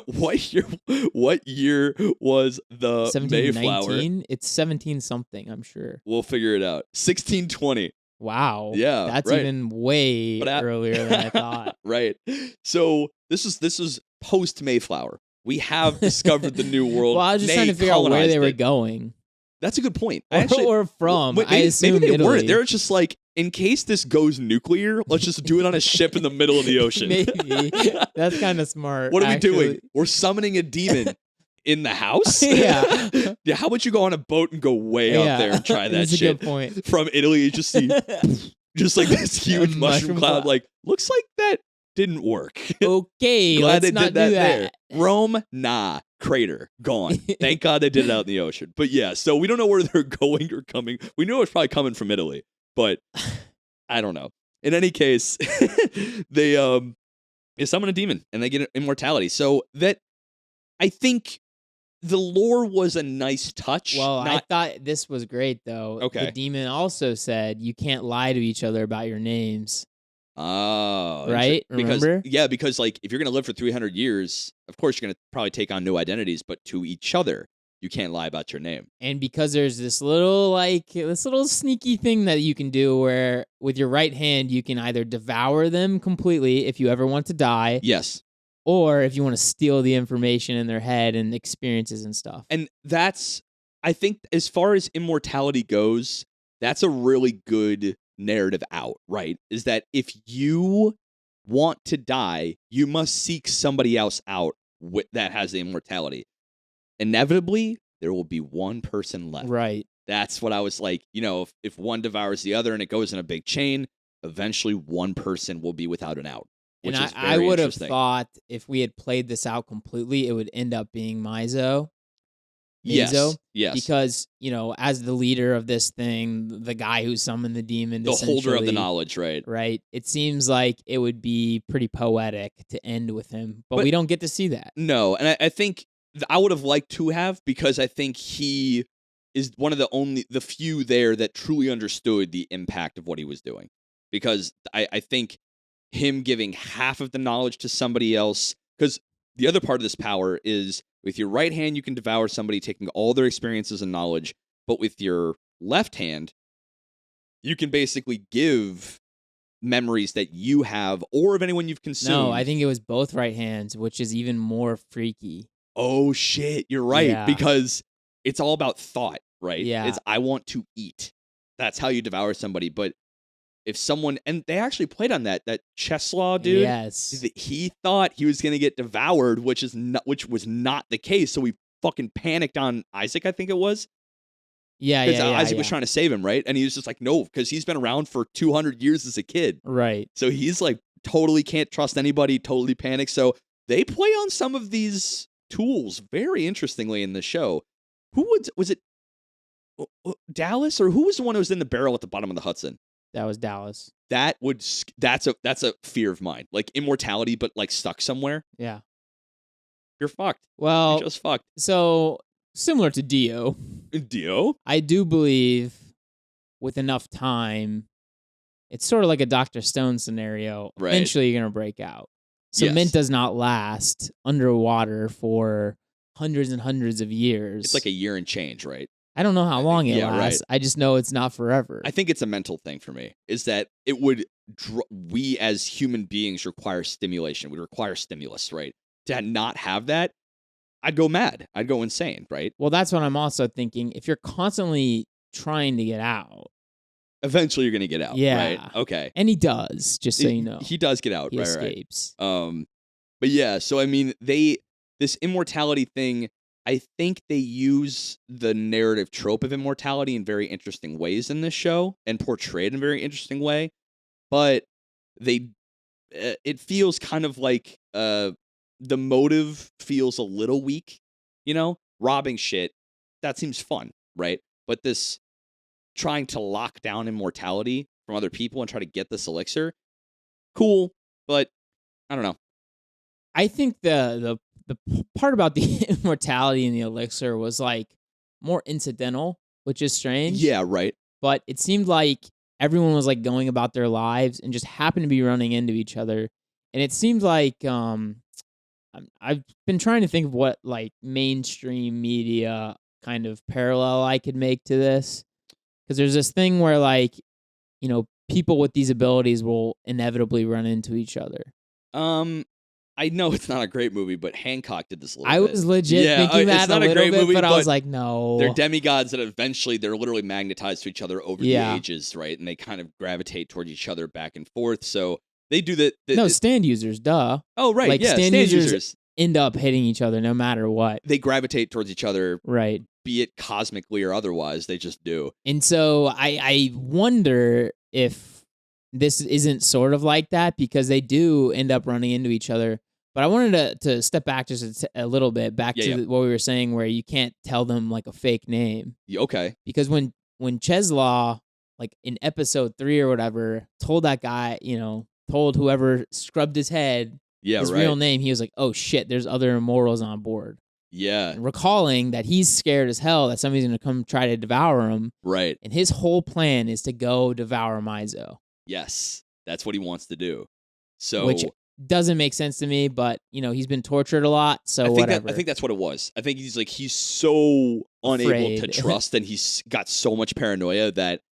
What year was the Mayflower? It's 17 something, I'm sure. We'll figure it out. 1620. Wow. Yeah, that's right. even way earlier than I thought. Right. So this is post Mayflower. We have discovered the new world. Well, I was just trying to figure out where they were going. That's a good point. Or from. Maybe, I assume maybe they Italy. weren't. They're just like, in case this goes nuclear, let's just do it on a ship in the middle of the ocean. Maybe. That's kind of smart. What are we doing? We're summoning a demon in the house? Yeah. Yeah. How about you go on a boat and go way out there and try that That's shit? a good point. From Italy, you just see just like this huge mushroom cloud. Like, looks like that didn't work. Okay, Glad let's they not did that do there. that. Rome, nah. Crater, gone. Thank God they did it out in the ocean. But yeah, so we don't know where they're going or coming. We know it's probably coming from Italy, but I don't know. In any case, they summon a demon and they get immortality. So that, I think the lore was a nice touch. Well, I thought this was great, though. Okay. The demon also said you can't lie to each other about your names. Oh, right? Remember? Because like if you're going to live for 300 years, of course you're going to probably take on new identities, but to each other, you can't lie about your name. And because there's this little sneaky thing that you can do where with your right hand you can either devour them completely if you ever want to die. Yes. Or if you want to steal the information in their head and experiences and stuff. And that's, I think, as far as immortality goes, that's a really good narrative out, right? Is that if you want to die, you must seek somebody else out that has the immortality. Inevitably, there will be one person left. Right. That's what I was like, if one devours the other and it goes in a big chain, eventually one person will be without an out. Which and is I very would have interesting. thought if we had played this out completely, it would end up being Mizo. Yes. Because, as the leader of this thing, the guy who summoned the demon, the holder of the knowledge, right? Right. It seems like it would be pretty poetic to end with him, but we don't get to see that. No, and I think I would have liked to have, because I think he is one of the few there that truly understood the impact of what he was doing. Because I think him giving half of the knowledge to somebody else, because the other part of this power is with your right hand, you can devour somebody, taking all their experiences and knowledge, but with your left hand, you can basically give memories that you have or of anyone you've consumed. No, I think it was both right hands, which is even more freaky. Oh, shit, you're right, Yeah. because it's all about thought, right? Yeah. It's I want to eat. That's how you devour somebody, but if someone, and they actually played on that Cheslaw dude. Yes. He thought he was going to get devoured, which was not the case. So we fucking panicked on Isaac, I think it was. Yeah. Because Isaac was trying to save him, right? And he was just like, no, because he's been around for 200 years as a kid. Right. So he's like, totally can't trust anybody, totally panicked. So they play on some of these tools very interestingly in the show. Was it Dallas, or who was the one who was in the barrel at the bottom of the Hudson? That was Dallas. That's a fear of mine. Like immortality, but like stuck somewhere. Yeah. You're fucked. Well, You're just fucked. So similar to Dio. Dio? I do believe with enough time, it's sort of like a Dr. Stone scenario. Right. Eventually you're going to break out. Cement Yes. does not last underwater for hundreds and hundreds of years. It's like a year and change, right? I don't know how long it Yeah, lasts. right. I just know it's not forever. I think it's a mental thing for me, is that it would, we as human beings require stimulation. We require stimulus, right? To not have that, I'd go mad. I'd go insane, right? Well, that's what I'm also thinking. If you're constantly trying to get out. Eventually you're going to get out, Yeah. right? Okay. And he does, just so you know. He does get out, He right? escapes. But yeah, so I mean, they this immortality thing, I think they use the narrative trope of immortality in very interesting ways in this show and portray it in a very interesting way. But it feels kind of like the motive feels a little weak, robbing shit. That seems fun, right? But this trying to lock down immortality from other people and try to get this elixir, cool, but I don't know. I think the part about the immortality and the elixir was like more incidental, which is strange. Yeah, right. But it seemed like everyone was like going about their lives and just happened to be running into each other. And it seemed like I've been trying to think of what like mainstream media kind of parallel I could make to this. Because there's this thing where like, people with these abilities will inevitably run into each other. I know it's not a great movie, but Hancock did this a little bit. I was legit thinking that it's not a great movie, but I was like, no. They're demigods that eventually they're literally magnetized to each other over the ages, right? And they kind of gravitate towards each other back and forth. So they do that. No, stand users, duh. Oh, right. Like, yeah, stand users end up hitting each other no matter what. They gravitate towards each other. Right. Be it cosmically or otherwise, they just do. And so I wonder if this isn't sort of like that, because they do end up running into each other. But I wanted to step back just a little bit, back to what we were saying, where you can't tell them like a fake name. Okay. Because when Cheslaw, like in episode 3 or whatever, told that guy, told whoever scrubbed his head his real name, he was like, oh shit, there's other immortals on board. Yeah. And recalling that he's scared as hell that somebody's going to come try to devour him. Right. And his whole plan is to go devour Mizo. Yes. That's what he wants to do. So, which doesn't make sense to me, but he's been tortured a lot, so whatever. I think that's what it was. I think he's so unable to trust, and he's got so much paranoia that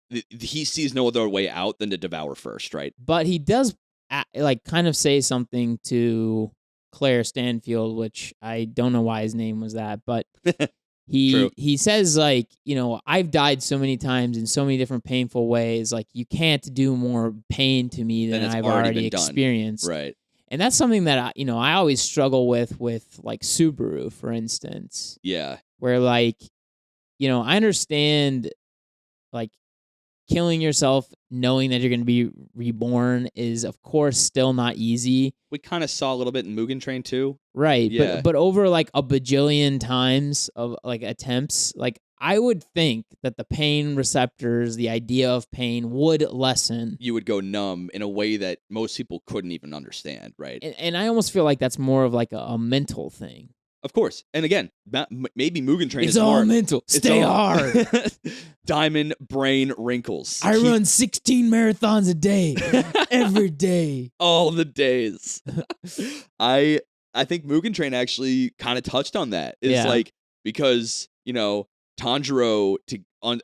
he sees no other way out than to devour first, right? But he does kind of say something to Claire Stanfield, which I don't know why his name was that, but he says like, I've died so many times in so many different painful ways, like you can't do more pain to me than I've already experienced. Right. And that's something that I always struggle with like Subaru, for instance. Yeah. Where like, I understand like killing yourself knowing that you're going to be reborn is, of course, still not easy. We kind of saw a little bit in Mugen Train too. Right. Yeah. But over like a bajillion times of like attempts, like I would think that the pain receptors, the idea of pain would lessen. You would go numb in a way that most people couldn't even understand, right? And I almost feel like that's more of like a mental thing. Of course. And again, maybe Mugen Train is all mental. Stay hard. Diamond brain wrinkles. I run 16 marathons a day. Every day. All the days. I think Mugen Train actually kind of touched on that. It's like, because, Tanjiro, to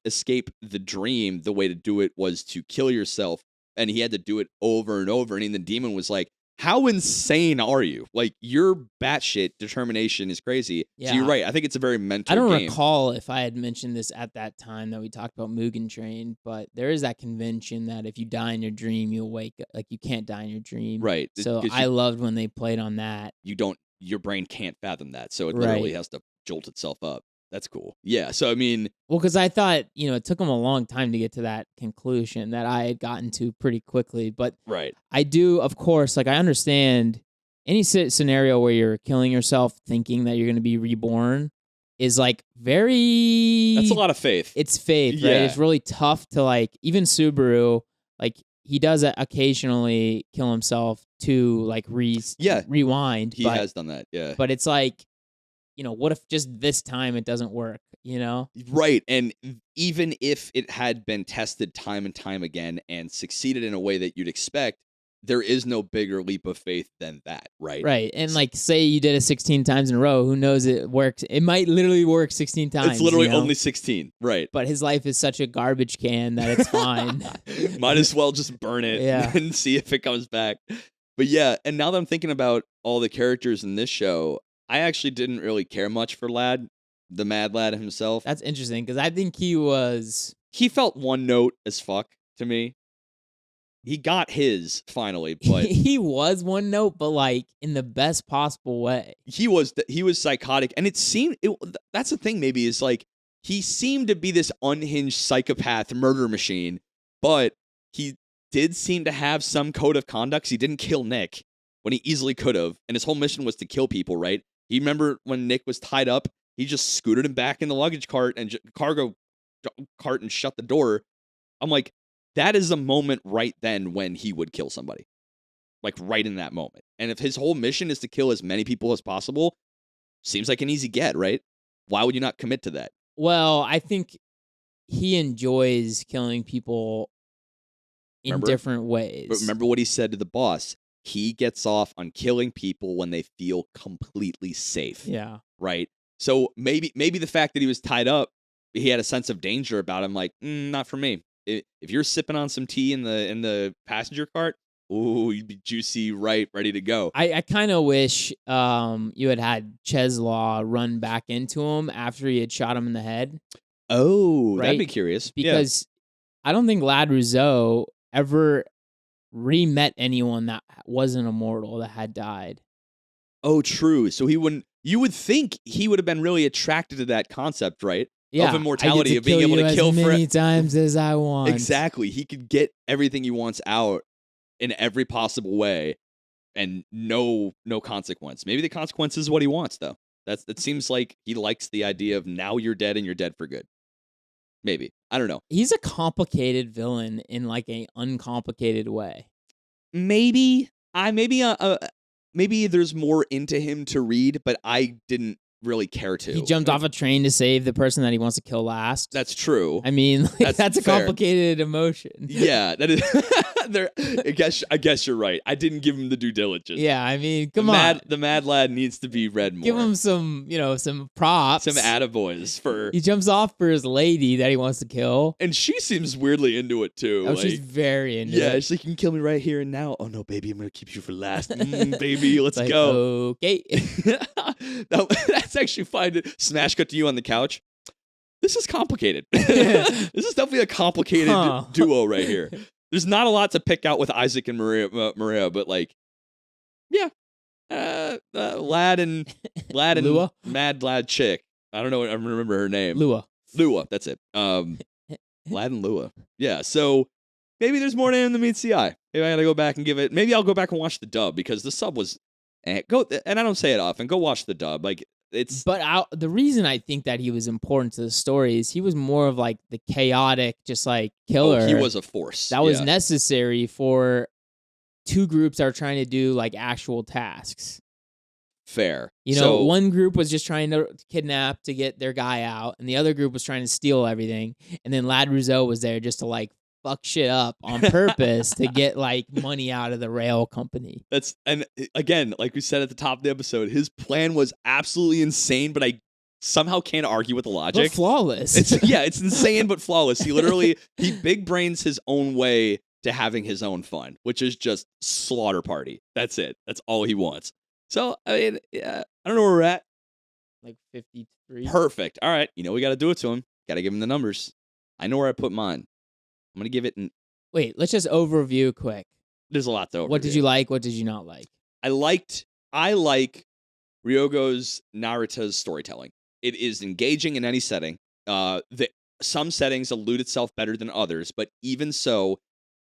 escape the dream, the way to do it was to kill yourself. And he had to do it over and over. And the demon was like, how insane are you? Like, your batshit determination is crazy. Yeah. So you're right. I think it's a very mental game. I don't recall if I had mentioned this at that time that we talked about Mugen Train, but there is that convention that if you die in your dream, you'll wake up. Like, you can't die in your dream. Right. So I loved when they played on that. Your brain can't fathom that. So it literally has to jolt itself up. That's cool. Yeah. So, I mean. Well, because I thought, it took them a long time to get to that conclusion that I had gotten to pretty quickly. But I do, of course, like I understand any scenario where you're killing yourself thinking that you're going to be reborn is like very. That's a lot of faith. It's faith, right? It's really tough to like, even Subaru, like he does occasionally kill himself to like rewind. He has done that. Yeah. But it's like, what if just this time it doesn't work, Right. And even if it had been tested time and time again and succeeded in a way that you'd expect, there is no bigger leap of faith than that, right? Right. And like, say you did it 16 times in a row, who knows it works. It might literally work 16 times. It's literally only 16, right. But his life is such a garbage can that it's fine. Might as well just burn it and see if it comes back. But yeah, and now that I'm thinking about all the characters in this show, I actually didn't really care much for Lad, the Mad Lad himself. That's interesting, because I think he felt one note as fuck to me. he got his finally, but he was one note, but like in the best possible way. He was psychotic, and that's the thing. Maybe is like he seemed to be this unhinged psychopath murder machine, but he did seem to have some code of conduct. He didn't kill Nick when he easily could have, and his whole mission was to kill people. Right? You remember when Nick was tied up? He just scooted him back in the luggage cart and cargo cart and shut the door. I'm like, that is a moment right then when he would kill somebody. Like right in that moment. And if his whole mission is to kill as many people as possible, seems like an easy get, right? Why would you not commit to that? Well, I think he enjoys killing people in different ways. But remember what he said to the boss. He gets off on killing people when they feel completely safe. Yeah. Right? So maybe the fact that he was tied up, he had a sense of danger about him. Like, not for me. If you're sipping on some tea in the passenger cart, ooh, you'd be juicy, right, ready to go. I kind of wish you had Cheslaw run back into him after he had shot him in the head. Oh, right? That'd be curious. Because I don't think Lad Rouzeau ever re-met anyone that wasn't immortal that had died. Oh, true. So you would think he would have been really attracted to that concept, right? Yeah, of immortality, of being able to kill as many times as I want. Exactly. He could get everything he wants out in every possible way and no consequence. Maybe the consequence is what he wants, though. It seems like he likes the idea of now you're dead and you're dead for good. Maybe. I don't know. He's a complicated villain in like an uncomplicated way. Maybe there's more into him to read, but I didn't really care to. He jumped off a train to save the person that he wants to kill last. That's true. I mean, that's a complicated emotion. Yeah, that is. I guess you're right. I didn't give him the due diligence. Yeah, I mean, come on. The mad lad needs to be read more. Give him some props. Some attaboys for. He jumps off for his lady that he wants to kill, and she seems weirdly into it too. Oh, she's very into it. Yeah, she's like, you can kill me right here and now. Oh no, baby, I'm gonna keep you for last. Baby, let's go. Okay. That's actually fine. Smash cut to you on the couch. This is complicated. This is definitely a complicated duo right here. There's not a lot to pick out with Isaac and Maria, but like, yeah, lad and Lua? mad lad chick. I don't know. I remember her name. Lua. That's it. Lad and Lua. Yeah. So maybe there's more to him than meets the eye. Maybe I gotta go back and give it. Maybe I'll go back and watch the dub because the sub was. And I don't say it often. Go watch the dub. Like it's. But the reason I think that he was important to the story is he was more of like the chaotic, just like killer. Oh, he was a force that was necessary for two groups that are trying to do like actual tasks. Fair. One group was just trying to kidnap to get their guy out, and the other group was trying to steal everything. And then Lad Rouzeau was there just to like fuck shit up on purpose to get like money out of the rail company. And again, like we said at the top of the episode, his plan was absolutely insane, but I somehow can't argue with the logic. But flawless. It's insane but flawless. He big brains his own way to having his own fun, which is just slaughter party. That's it. That's all he wants. So I mean, yeah, I don't know where we're at. Like 53. Perfect. All right. We got to do it to him. Got to give him the numbers. I know where I put mine. I'm going to give it Wait, let's just overview quick. There's a lot to overview. What did you like? What did you not like? I like Ryogo's Narita's storytelling. It is engaging in any setting. Some settings elude itself better than others, but even so,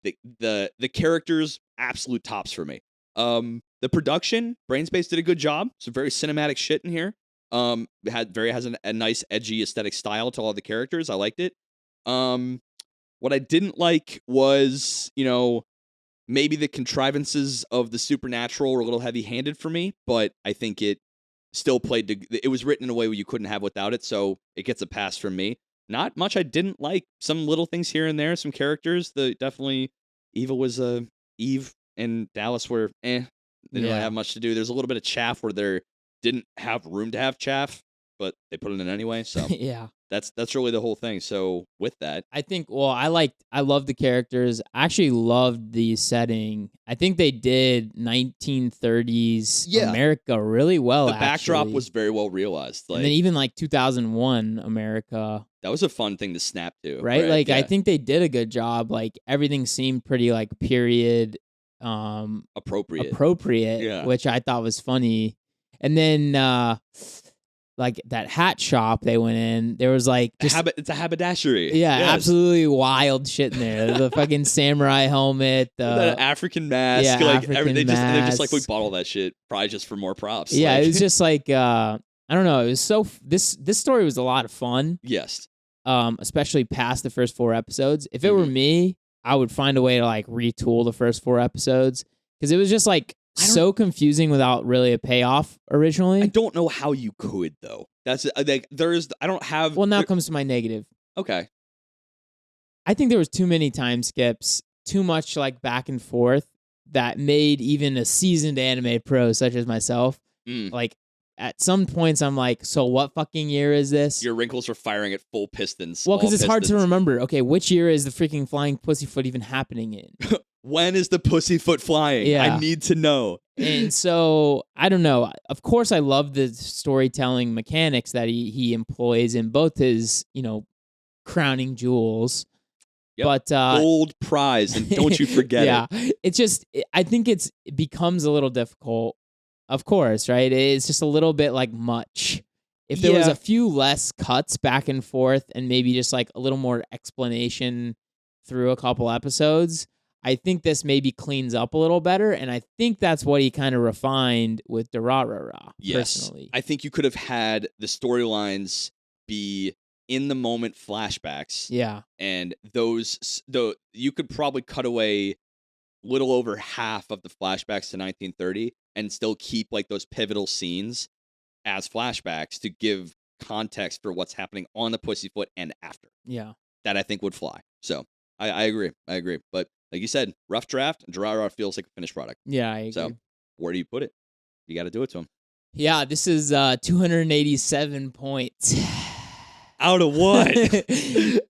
the characters, absolute tops for me. The production, Brainspace did a good job. Some very cinematic shit in here. Has a nice edgy aesthetic style to all the characters. I liked it. What I didn't like was, maybe the contrivances of the supernatural were a little heavy-handed for me, but I think it still it was written in a way where you couldn't have without it, so it gets a pass from me. Not much I didn't like. Some little things here and there, some characters. Definitely Eve and Dallas were They didn't really have much to do. There's a little bit of chaff where they didn't have room to have chaff, but they put it in anyway, so. Yeah. That's really the whole thing. So with that, I think, well, I love the characters. I actually loved the setting. I think they did 1930s America really well. The backdrop was very well realized. And then even like 2001 America. That was a fun thing to snap to. Right? Like, I think they did a good job. Like, everything seemed pretty like period appropriate, which I thought was funny. And then like that hat shop they went in, there was like it's a haberdashery. Yeah, absolutely wild shit in there. The fucking samurai helmet, the African mask, they just like we bought all that shit probably just for more props. Yeah, it was just like I don't know. It was this story was a lot of fun. Yes, especially past the first 4 episodes. If it were me, I would find a way to like retool the first 4 episodes because it was just like so confusing without really a payoff originally. I don't know how you could though. That's like I don't have. Well, now comes to my negative. Okay. I think there was too many time skips, too much like back and forth that made even a seasoned anime pro such as myself like. At some points, I'm like, so what fucking year is this? Your wrinkles are firing at full pistons. Well, because it's hard to remember. Okay, which year is the freaking flying pussyfoot even happening in? When is the pussyfoot flying? Yeah. I need to know. And so, I don't know. Of course, I love the storytelling mechanics that he employs in both his, crowning jewels. Yep. But gold prize, and don't you forget it. It's just, I think it becomes a little difficult. Of course, right? It's just a little bit like much. If there was a few less cuts back and forth and maybe just like a little more explanation through a couple episodes, I think this maybe cleans up a little better. And I think that's what he kind of refined with Durarara, personally. I think you could have had the storylines be in the moment flashbacks. Yeah. And you could probably cut away little over half of the flashbacks to 1930 and still keep like those pivotal scenes as flashbacks to give context for what's happening on the pussyfoot and after. Yeah. That I think would fly. So I agree. But like you said, rough draft, Durarara feels like a finished product. Yeah, I agree. So where do you put it? You got to do it to him. Yeah, this is 287 points. Out of what?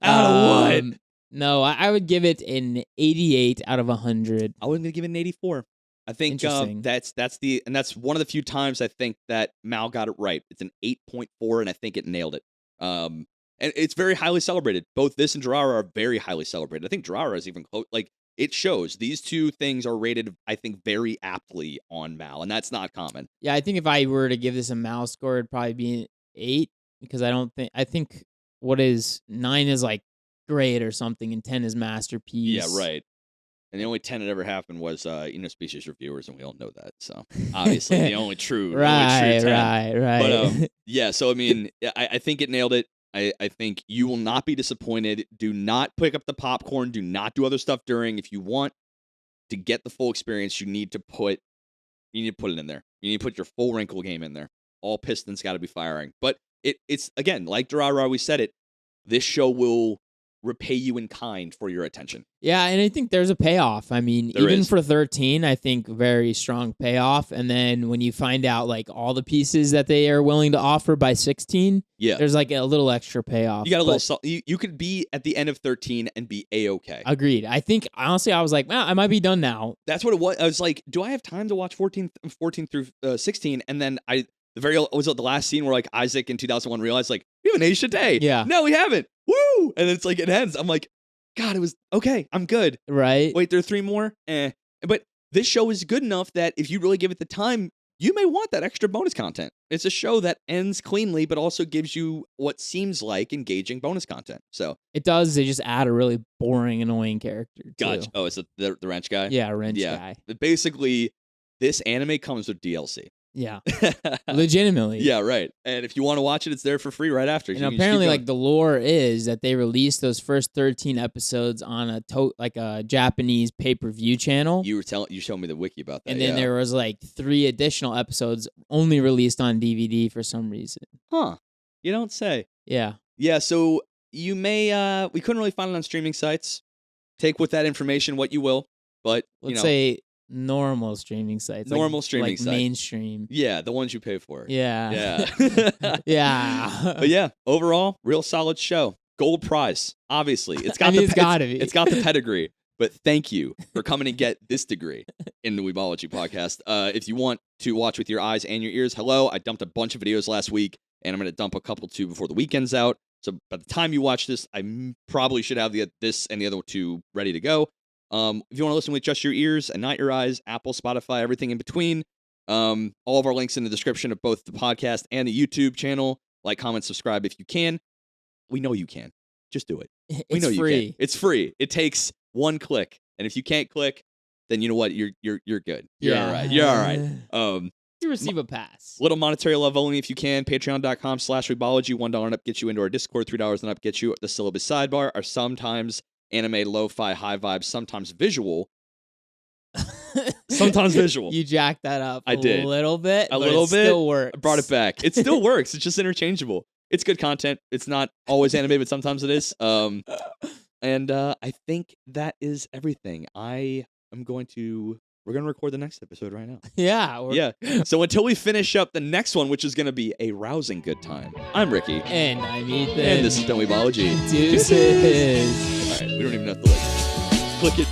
Out of what? No, I would give it an 88 out of 100. I was going to give it an 84. I think that's one of the few times I think that Mal got it right. It's an 8.4, and I think it nailed it. And it's very highly celebrated. Both this and Durarara are very highly celebrated. I think Durarara is even close. Like, it shows these two things are rated, I think, very aptly on Mal, and that's not common. Yeah, I think if I were to give this a Mal score, it'd probably be an 8 because I think what is 9 is like great or something, and 10 is masterpiece. Yeah, right. And the only 10 that ever happened was, Species Reviewers, and we all know that. So, obviously, the only true, right, 10. Right. But, yeah, so, I mean, I think it nailed it. I think you will not be disappointed. Do not pick up the popcorn. Do not do other stuff during. If you want to get the full experience, you need to put it in there. You need to put your full wrinkle game in there. All pistons got to be firing. But it's, again, like Durarara, we said it, this show will repay you in kind for your attention. Yeah, and I think there's a payoff. I mean, even for 13, I think very strong payoff. And then when you find out like all the pieces that they are willing to offer by 16, there's like a little extra payoff. You got a little. You could be at the end of 13 and be a-okay. Agreed. I think honestly, I was like, I might be done now. That's what it was. I was like, do I have time to watch 14 through 16? And then was it the last scene where like Isaac in 2001 realized like we haven't aged a day. Yeah. No, we haven't. Woo! And it's like it ends. I'm like, God, it was okay. I'm good. Right. Wait, there are 3 more? But this show is good enough that if you really give it the time, you may want that extra bonus content. It's a show that ends cleanly, but also gives you what seems like engaging bonus content. So it does. They just add a really boring, annoying character. Gotcha. Oh, is it the wrench guy? Yeah, wrench guy. But basically, this anime comes with DLC. Yeah, legitimately. Yeah, right. And if you want to watch it, it's there for free right after. And apparently, like the lore is that they released those first 13 episodes on a Japanese pay-per-view channel. You showed me the wiki about that. And then there was like 3 additional episodes only released on DVD for some reason. Huh? You don't say. Yeah. Yeah. So you may. We couldn't really find it on streaming sites. Take with that information what you will. But let's say normal streaming sites. Normal streaming sites. Mainstream. Yeah, the ones you pay for. Yeah. Yeah. Yeah. But yeah, overall, real solid show. Gold prize, obviously. It's got it's gotta be. It's got the pedigree. But thank you for coming and get this degree in the Weebology podcast. If you want to watch with your eyes and your ears, hello. I dumped a bunch of videos last week, and I'm going to dump a couple too before the weekend's out. So by the time you watch this, I probably should have this and the other two ready to go. If you want to listen with just your ears and not your eyes, Apple, Spotify, everything in between. All of our links in the description of both the podcast and the YouTube channel. Like, comment, subscribe if you can. We know you can. Just do it. We know you can. It's free. It takes one click, and if you can't click, then you know what? You're good. You're all right. You're all right. You receive a pass. Little monetary love only if you can. Patreon.com/Weebology. $1 and up gets you into our Discord. $3 and up gets you the syllabus sidebar. Our sometimes anime, lo-fi, high vibes, sometimes visual. Sometimes visual. You jacked that up. I did. A little bit. A little bit. Still works. I brought it back. It still works. It's just interchangeable. It's good content. It's not always anime, but sometimes it is. And I think that is everything. We're going to record the next episode right now. Yeah. So until we finish up the next one, which is going to be a rousing good time, I'm Ricky. And I'm Ethan. And this has been Weebology. Deuces. All right, we don't even have to click it.